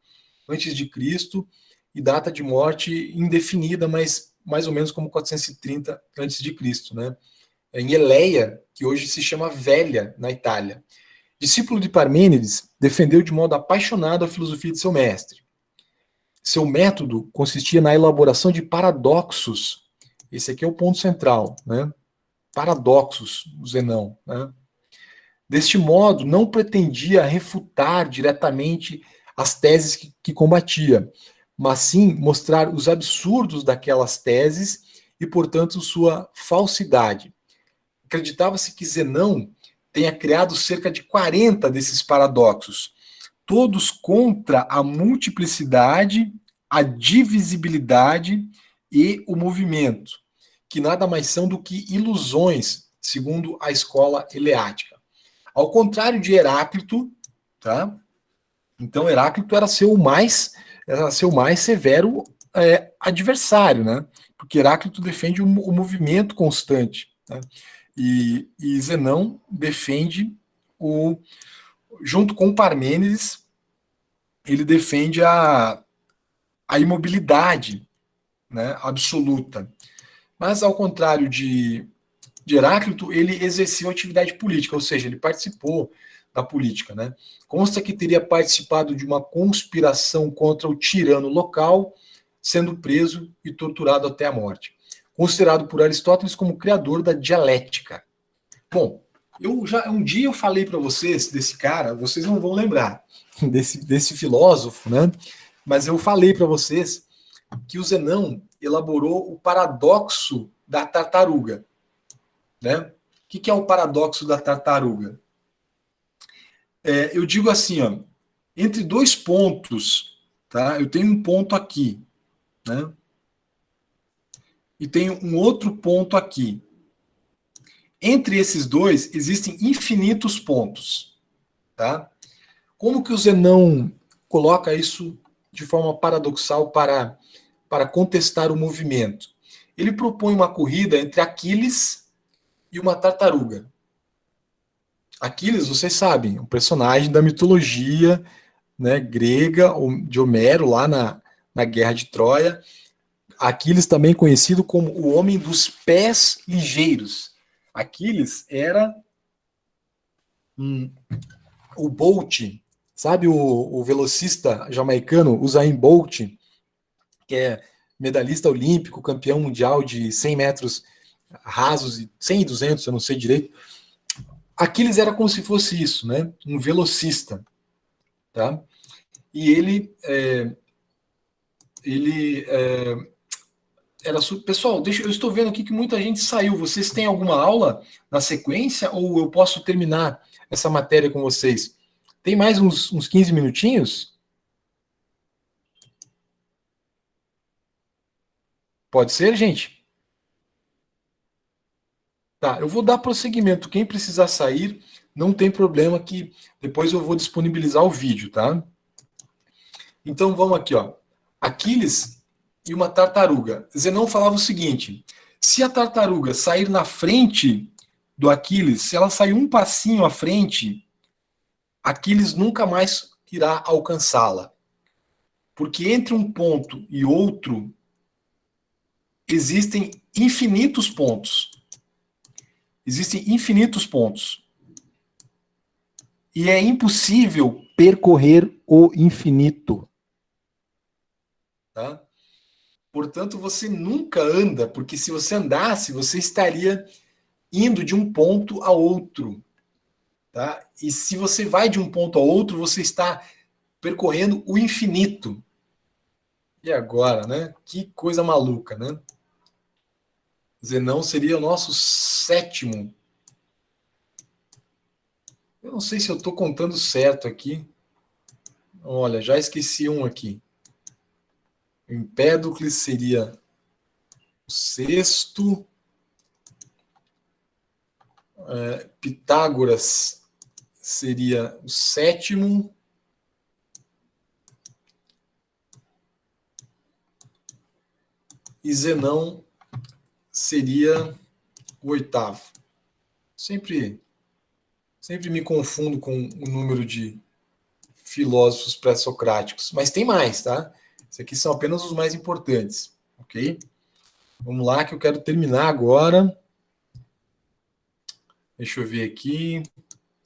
antes de Cristo, e data de morte indefinida, mas mais ou menos como 430 antes de Cristo, né? Em Eleia, que hoje se chama Velha, na Itália. Discípulo de Parmênides, defendeu de modo apaixonado a filosofia de seu mestre. Seu método consistia na elaboração de paradoxos. Esse aqui é o ponto central, né? Paradoxos, o Zenão, né? Deste modo, não pretendia refutar diretamente as teses que combatia, mas sim mostrar os absurdos daquelas teses e, portanto, sua falsidade. Acreditava-se que Zenão tenha criado cerca de 40 desses paradoxos, todos contra a multiplicidade, a divisibilidade e o movimento, que nada mais são do que ilusões, segundo a escola eleática. Ao contrário de Heráclito, tá? Então Heráclito era seu mais severo adversário, né? Porque Heráclito defende o movimento constante, né? E Zenão defende junto com Parmênides, ele defende a imobilidade, né, absoluta. Mas, ao contrário de Heráclito, ele exerceu atividade política, ou seja, ele participou da política. Né? Consta que teria participado de uma conspiração contra o tirano local, sendo preso e torturado até a morte. Considerado por Aristóteles como criador da dialética. Bom, um dia eu falei para vocês desse cara, vocês não vão lembrar desse filósofo, né? Mas eu falei para vocês que o Zenão elaborou o paradoxo da tartaruga, né? O que é o paradoxo da tartaruga? Eu digo assim, ó, entre dois pontos, tá? Eu tenho um ponto aqui, né? E tenho um outro ponto aqui. Entre esses dois existem infinitos pontos, tá? Como que o Zenão coloca isso de forma paradoxal para contestar o movimento? Ele propõe uma corrida entre Aquiles e uma tartaruga. Aquiles, vocês sabem, um personagem da mitologia, né, grega, de Homero, lá na Guerra de Troia. Aquiles também conhecido como o homem dos pés ligeiros. Aquiles era o Bolt, sabe o velocista jamaicano Usain Bolt, que é medalhista olímpico, campeão mundial de 100 metros rasos, 100 e 200, eu não sei direito. Aquiles era como se fosse isso, né? Um velocista, tá? E era pessoal, eu estou vendo aqui que muita gente saiu. Vocês têm alguma aula na sequência ou eu posso terminar essa matéria com vocês? Tem mais uns 15 minutinhos? Pode ser, gente? Tá, eu vou dar prosseguimento. Quem precisar sair, não tem problema que depois eu vou disponibilizar o vídeo, tá? Então vamos aqui, ó. Aquiles e uma tartaruga. Zenão falava o seguinte: se a tartaruga sair na frente do Aquiles, se ela sair um passinho à frente, Aquiles nunca mais irá alcançá-la. Porque entre um ponto e outro existem infinitos pontos. Existem infinitos pontos. E é impossível percorrer o infinito. Tá? Portanto, você nunca anda, porque se você andasse, você estaria indo de um ponto a outro. Tá? E se você vai de um ponto a outro, você está percorrendo o infinito. E agora, né? Que coisa maluca, né? Zenão seria o nosso sétimo. Eu não sei se eu estou contando certo aqui. Olha, já esqueci um aqui. Empédocles seria o sexto. Pitágoras seria o sétimo. E Zenão seria o oitavo. Sempre me confundo com o número de filósofos pré-socráticos. Mas tem mais, tá? Esses aqui são apenas os mais importantes, ok? Vamos lá, que eu quero terminar agora. Deixa eu ver aqui.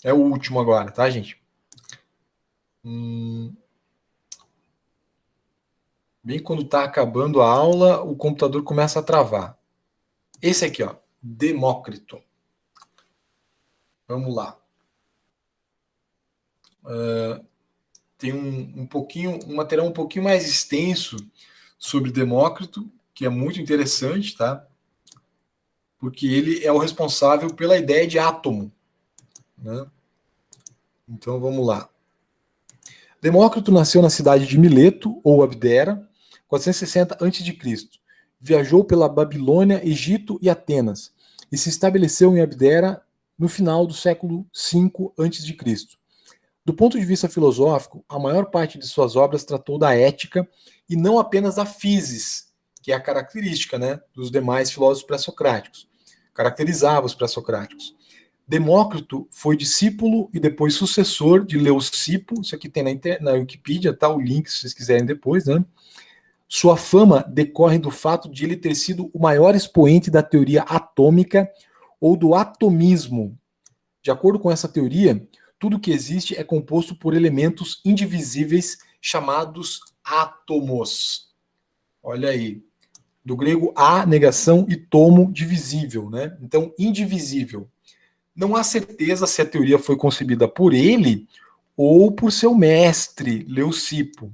É o último agora, tá, gente? Bem quando está acabando a aula, o computador começa a travar. Esse aqui, ó, Demócrito. Vamos lá. Tem um material um pouquinho mais extenso sobre Demócrito, que é muito interessante, tá? Porque ele é o responsável pela ideia de átomo, né? Então vamos lá. Demócrito nasceu na cidade de Mileto, ou Abdera, 460 a.C. Viajou pela Babilônia, Egito e Atenas, e se estabeleceu em Abdera no final do século V a.C. Do ponto de vista filosófico, a maior parte de suas obras tratou da ética e não apenas da physis, que é a característica, né, dos demais filósofos pré-socráticos. Caracterizava os pré-socráticos. Demócrito foi discípulo e depois sucessor de Leucipo. Isso aqui tem na Wikipedia, tá? O link se vocês quiserem depois, né? Sua fama decorre do fato de ele ter sido o maior expoente da teoria atômica ou do atomismo. De acordo com essa teoria, tudo que existe é composto por elementos indivisíveis chamados átomos. Olha aí. Do grego a, negação, e tomo, divisível, né? Então, indivisível. Não há certeza se a teoria foi concebida por ele ou por seu mestre, Leucipo.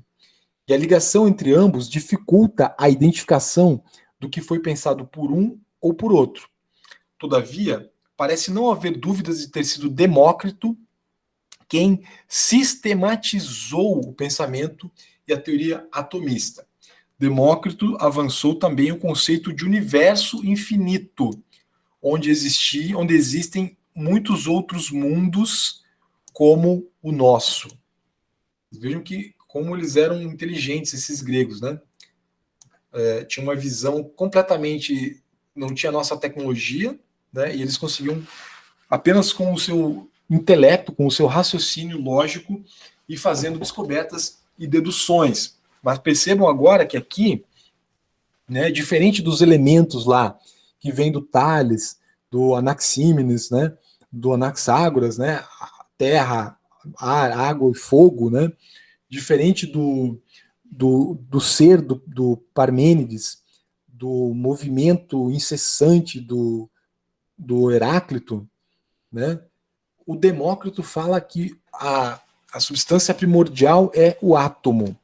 E a ligação entre ambos dificulta a identificação do que foi pensado por um ou por outro. Todavia, parece não haver dúvidas de ter sido Demócrito quem sistematizou o pensamento e a teoria atomista. Demócrito avançou também o conceito de universo infinito, onde existem muitos outros mundos como o nosso. Vejam que como eles eram inteligentes, esses gregos, né? Tinha uma visão completamente, não tinha nossa tecnologia, né? E eles conseguiam apenas com o seu intelecto, com o seu raciocínio lógico e fazendo descobertas e deduções. Mas percebam agora que aqui, né, diferente dos elementos lá que vem do Tales, do Anaxímenes, né, do Anaxágoras, né, terra, ar, água e fogo, né, diferente do ser do Parmênides, do movimento incessante do Heráclito, né, o Demócrito fala que a substância primordial é o átomo,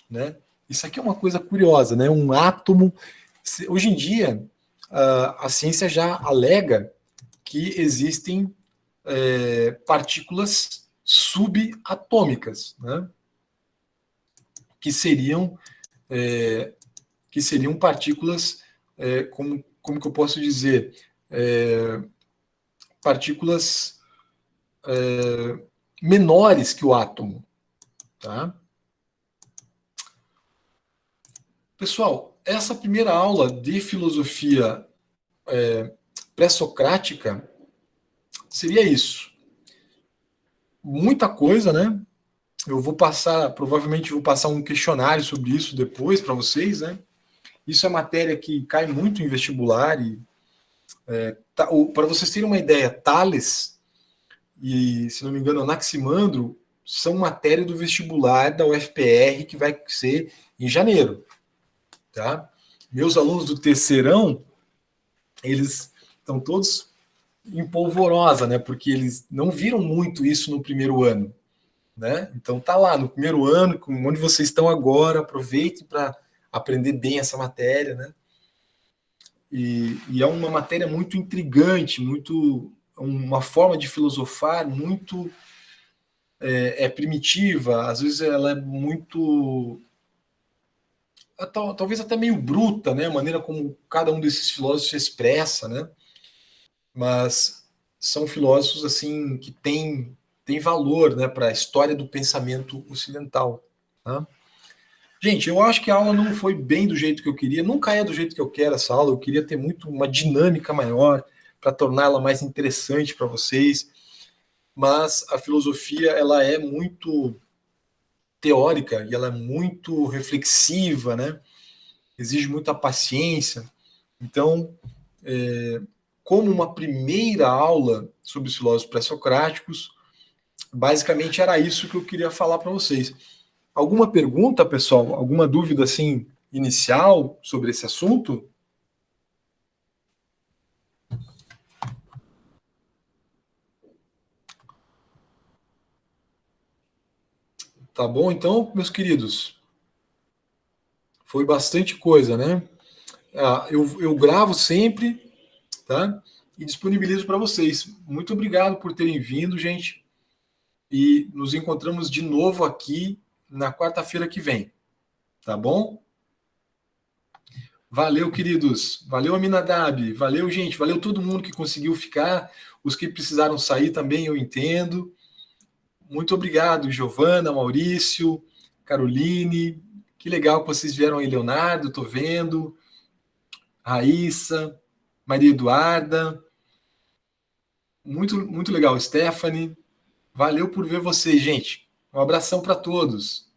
né? Isso aqui é uma coisa curiosa, né? Um átomo. Hoje em dia, a ciência já alega que existem partículas subatômicas, né? Que seriam partículas, como que eu posso dizer, partículas menores que o átomo, tá? Pessoal, essa primeira aula de filosofia pré-socrática seria isso. Muita coisa, né? Eu vou passar, provavelmente vou passar um questionário sobre isso depois para vocês, né? Isso é matéria que cai muito em vestibular e para vocês terem uma ideia, Tales e, se não me engano, Anaximandro são matéria do vestibular da UFPR que vai ser em janeiro, tá? Meus alunos do terceirão, eles estão todos em polvorosa, né? Porque eles não viram muito isso no primeiro ano, né? Então tá lá no primeiro ano, onde vocês estão agora, aproveitem para aprender bem essa matéria, né? E é uma matéria muito intrigante, muito uma forma de filosofar muito primitiva, às vezes ela é muito talvez até meio bruta, né? A maneira como cada um desses filósofos se expressa, né? Mas são filósofos assim que têm valor, né, para a história do pensamento ocidental. Tá? Gente, eu acho que a aula não foi bem do jeito que eu queria, nunca é do jeito que eu quero essa aula, eu queria ter muito uma dinâmica maior para torná-la mais interessante para vocês, mas a filosofia ela é muito teórica e ela é muito reflexiva, né? Exige muita paciência. Então, como uma primeira aula sobre os filósofos pré-socráticos, basicamente era isso que eu queria falar para vocês. Alguma pergunta, pessoal? Alguma dúvida assim inicial sobre esse assunto? Tá bom, então, meus queridos. Foi bastante coisa, né? Eu gravo sempre, tá? E disponibilizo para vocês. Muito obrigado por terem vindo, gente. E nos encontramos de novo aqui na quarta-feira que vem. Tá bom? Valeu, queridos. Valeu, Aminadab. Valeu, gente. Valeu todo mundo que conseguiu ficar. Os que precisaram sair também, eu entendo. Muito obrigado, Giovana, Maurício, Caroline. Que legal que vocês vieram aí, Leonardo, tô vendo. Raíssa, Maria Eduarda. Muito, muito legal, Stephanie. Valeu por ver vocês, gente. Um abração para todos.